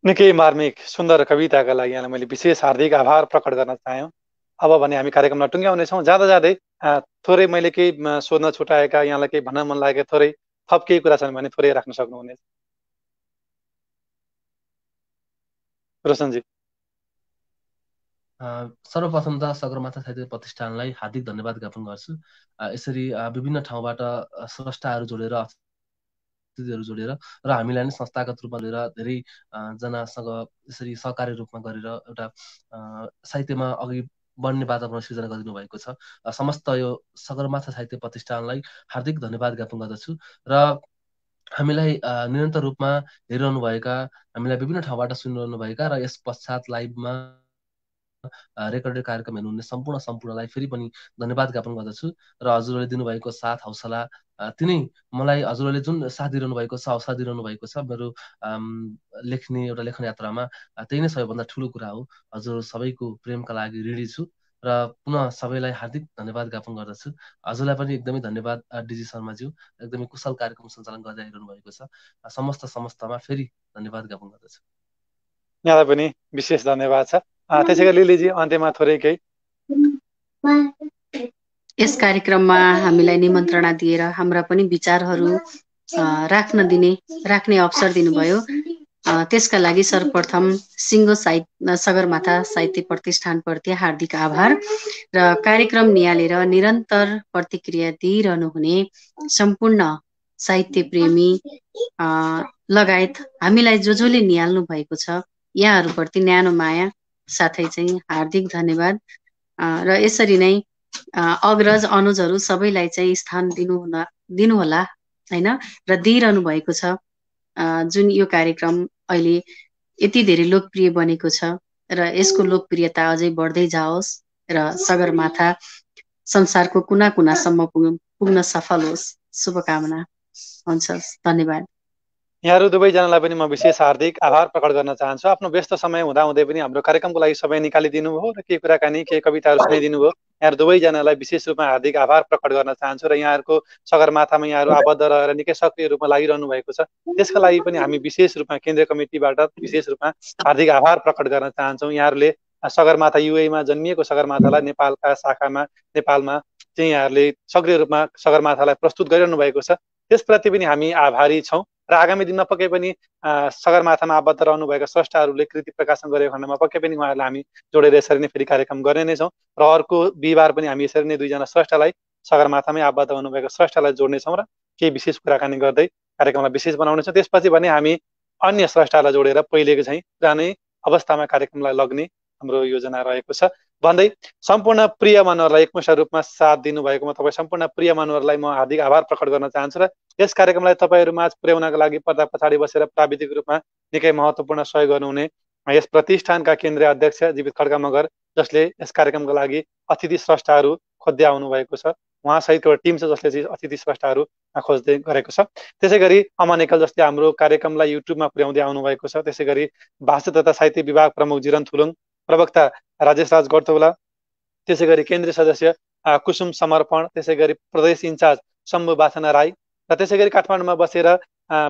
निकै मार्मिक सुन्दर कविताका लागि यहाँलाई मैले विशेष हार्दिक आभार प्रकट गर्न चाह्यौँ। अब भने हामी कार्यक्रममा टुङ्ग्याउनेछौँ। जाँदा जाँदै थोरै मैले केही सोध्न छुटाएका, यहाँलाई केही भन्न मन लागेका थोरै थप केही कुरा छन् भने थोरै राख्न सक्नुहुनेछ। रोशनजी। सर्वप्रथम त सगरमाथा साहित्य प्रतिष्ठानलाई हार्दिक धन्यवाद ज्ञापन गर्छु। यसरी विभिन्न ठाउँबाट स्रष्टाहरू जोडेर, अतिथिहरू जोडेर र हामीलाई नै संस्थागत रूपमा लिएर धेरै जनासँग यसरी सहकारी रूपमा गरेर एउटा साहित्यमा अघि बढ्ने वातावरण सृजना गरिदिनु भएको छ। समस्त यो सगरमाथा साहित्य प्रतिष्ठानलाई हार्दिक धन्यवाद ज्ञापन गर्दछु। र हामीलाई निरन्तर रूपमा हेरिरहनुभएका, हामीलाई विभिन्न ठाउँबाट सुनिरहनुभएका र यस पश्चात लाइभमा रेकर्डेड कार्यक्रम हेर्नुहुने सम्पूर्णलाई फेरि पनि धन्यवाद ज्ञापन गर्दछु। र हजुरहरूले दिनुभएको साथ हौसला, तिनै मलाई हजुरहरूले जुन साथ दिइरहनु भएको छ, हौसला दिइरहनु भएको छ मेरो लेख्ने एउटा लेखन यात्रामा, त्यही नै सबैभन्दा ठुलो कुरा हो। हजुर सबैको प्रेमका लागि ऋणी छु र पुनः सबैलाई हार्दिक धन्यवाद ज्ञापन गर्दछु। हजुरलाई पनि एकदमै धन्यवाद डिजी शर्माज्यू, एकदमै कुशल कार्यक्रम सञ्चालन गर्दै आइरहनु भएको छ। समस्तमा फेरि धन्यवाद ज्ञापन गर्दछु। यहाँलाई पनि विशेष धन्यवाद छ। त्यसै गरी लिलीजी अन्त्यमा थोरै केही। यस कार्यक्रममा हामीलाई निमन्त्रणा दिएर हाम्रा पनि विचारहरू राख्ने अवसर दिनुभयो। त्यसका लागि सर्वप्रथम सिङ्गो सगरमाथा साहित्य प्रतिष्ठानप्रति हार्दिक आभार र कार्यक्रम निहालेर निरन्तर प्रतिक्रिया दिइरहनुहुने सम्पूर्ण साहित्य प्रेमी लगायत हामीलाई जसले निहाल्नु भएको छ यहाँहरूप्रति न्यानो माया साथै चाहिँ हार्दिक धन्यवाद। र यसरी नै अग्रज अनुजहरू सबैलाई चाहिँ स्थान दिनुहोला होइन, र दिइरहनु भएको छ। जुन यो कार्यक्रम अहिले यति धेरै लोकप्रिय बनेको छ र यसको लोकप्रियता अझै बढ्दै जाओस् र सगरमाथा संसारको कुना कुनासम्म पुग्न सफल होस्, शुभकामना हुन्छ। धन्यवाद। यहाँहरू दुवैजनालाई पनि म विशेष हार्दिक आभार प्रकट गर्न चाहन्छु। आफ्नो व्यस्त समय हुँदाहुँदै पनि हाम्रो कार्यक्रमको लागि समय निकालिदिनु भयो र केही कुराकानी, केही कविताहरू सुनाइदिनु भयो। यहाँहरू दुवैजनालाई विशेष रूपमा हार्दिक आभार प्रकट गर्न चाहन्छु। र यहाँहरूको सगरमाथामा यहाँहरू आबद्ध रहेर निकै सक्रिय रूपमा लागिरहनु भएको छ, त्यसका लागि पनि हामी विशेष रूपमा केन्द्रीय कमिटीबाट विशेष रूपमा हार्दिक आभार प्रकट गर्न चाहन्छौँ। यहाँहरूले सगरमाथा युएमा जन्मिएको सगरमाथालाई नेपालका शाखामा, नेपालमा चाहिँ यहाँहरूले सक्रिय रूपमा सगरमाथालाई प्रस्तुत गरिरहनु भएको छ, त्यसप्रति पनि हामी आभारी छौँ। र आगामी दिनमा पक्कै पनि सगरमाथामा आबद्ध रहनुभएका स्रष्टाहरूले कृति प्रकाशन गरेको खण्डमा पक्कै पनि उहाँहरूलाई हामी जोडेर यसरी नै फेरि कार्यक्रम गर्ने नै छौँ। र अर्को बिहिबार पनि हामी यसरी नै दुईजना स्रष्टालाई, सगरमाथामै आबद्ध हुनुभएका स्रष्टालाई जोड्नेछौँ र केही विशेष कुराकानी गर्दै कार्यक्रमलाई विशेष बनाउनेछौँ। त्यसपछि भने हामी अन्य स्रष्टालाई जोडेर पहिलेको चाहिँ जाने अवस्थामा कार्यक्रमलाई लग्ने हाम्रो योजना रहेको छ भन्दै सम्पूर्ण प्रिय मानवहरूलाई एकमुष्ट रूपमा साथ दिनुभएकोमा तपाईँ सम्पूर्ण प्रिय मानवहरूलाई म हार्दिक आभार प्रकट गर्न चाहन्छु। र यस कार्यक्रमलाई तपाईँहरूमाझ पुर्याउनका लागि पर्दा पछाडि बसेर प्राविधिक रूपमा निकै महत्त्वपूर्ण सहयोग गर्नुहुने यस प्रतिष्ठानका केन्द्रीय अध्यक्ष जीवित खड्का मगर, जसले यस कार्यक्रमको लागि अतिथि स्रष्टाहरू खोज्दै आउनु भएको छ, उहाँसहितको एउटा टिम छ जसले चाहिँ अतिथि स्रष्टाहरू खोज्दै गरेको छ। त्यसै गरी अमन एकल जसले हाम्रो कार्यक्रमलाई युट्युबमा पुर्याउँदै आउनुभएको छ। त्यसै गरी भाषा तथा साहित्य विभाग प्रमुख जिरन थुलुङ, प्रवक्ता राजेश राज गौतौला, त्यसै गरी केन्द्रीय सदस्य कुसुम समर्पण, त्यसै गरी प्रदेश इन्चार्ज शम्भु बाथना राई, र त्यसै गरी काठमाडौँमा बसेर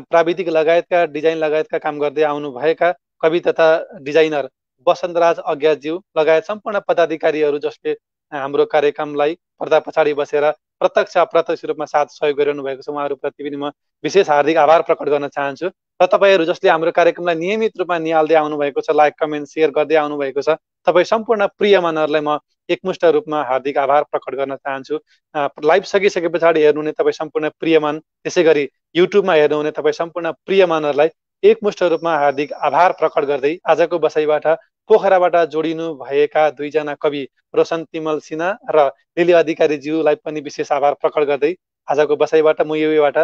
प्राविधिक लगायतका डिजाइन लगायतका काम गर्दै आउनुभएका कवि तथा डिजाइनर वसन्तराज अज्ञाज्यू लगायत सम्पूर्ण पदाधिकारीहरू जसले हाम्रो कार्यक्रमलाई पर्दा पछाडि बसेर प्रत्यक्ष अप्रत्यक्ष रूपमा साथ सहयोग गरिरहनु भएको छ, उहाँहरूप्रति पनि म विशेष हार्दिक आभार प्रकट गर्न चाहन्छु। र तपाईँहरू जसले हाम्रो कार्यक्रमलाई नियमित रूपमा निहाल्दै आउनुभएको छ, लाइक कमेन्ट सेयर गर्दै आउनुभएको छ, तपाईँ सम्पूर्ण प्रिय मानवहरूलाई म एकमुष्ट रूपमा हार्दिक आभार प्रकट गर्न चाहन्छु। लाइभ सकिसके पछाडि हेर्नुहुने तपाईँ सम्पूर्ण प्रियमान, त्यसै गरी युट्युबमा हेर्नुहुने तपाईँ सम्पूर्ण प्रियमानहरूलाई एकमुष्ट रूपमा हार्दिक आभार प्रकट गर्दै आजको बसाइबाट पोखराबाट जोडिनु भएका दुईजना कवि रोशन तिमल सिन्हा र लिली अधिकारीज्यूलाई पनि विशेष आभार प्रकट गर्दै आजको बसाइबाट म युएबाट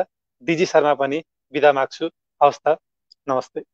डिजी शर्मा पनि बिदा माग्छु। हवस् त, नमस्ते।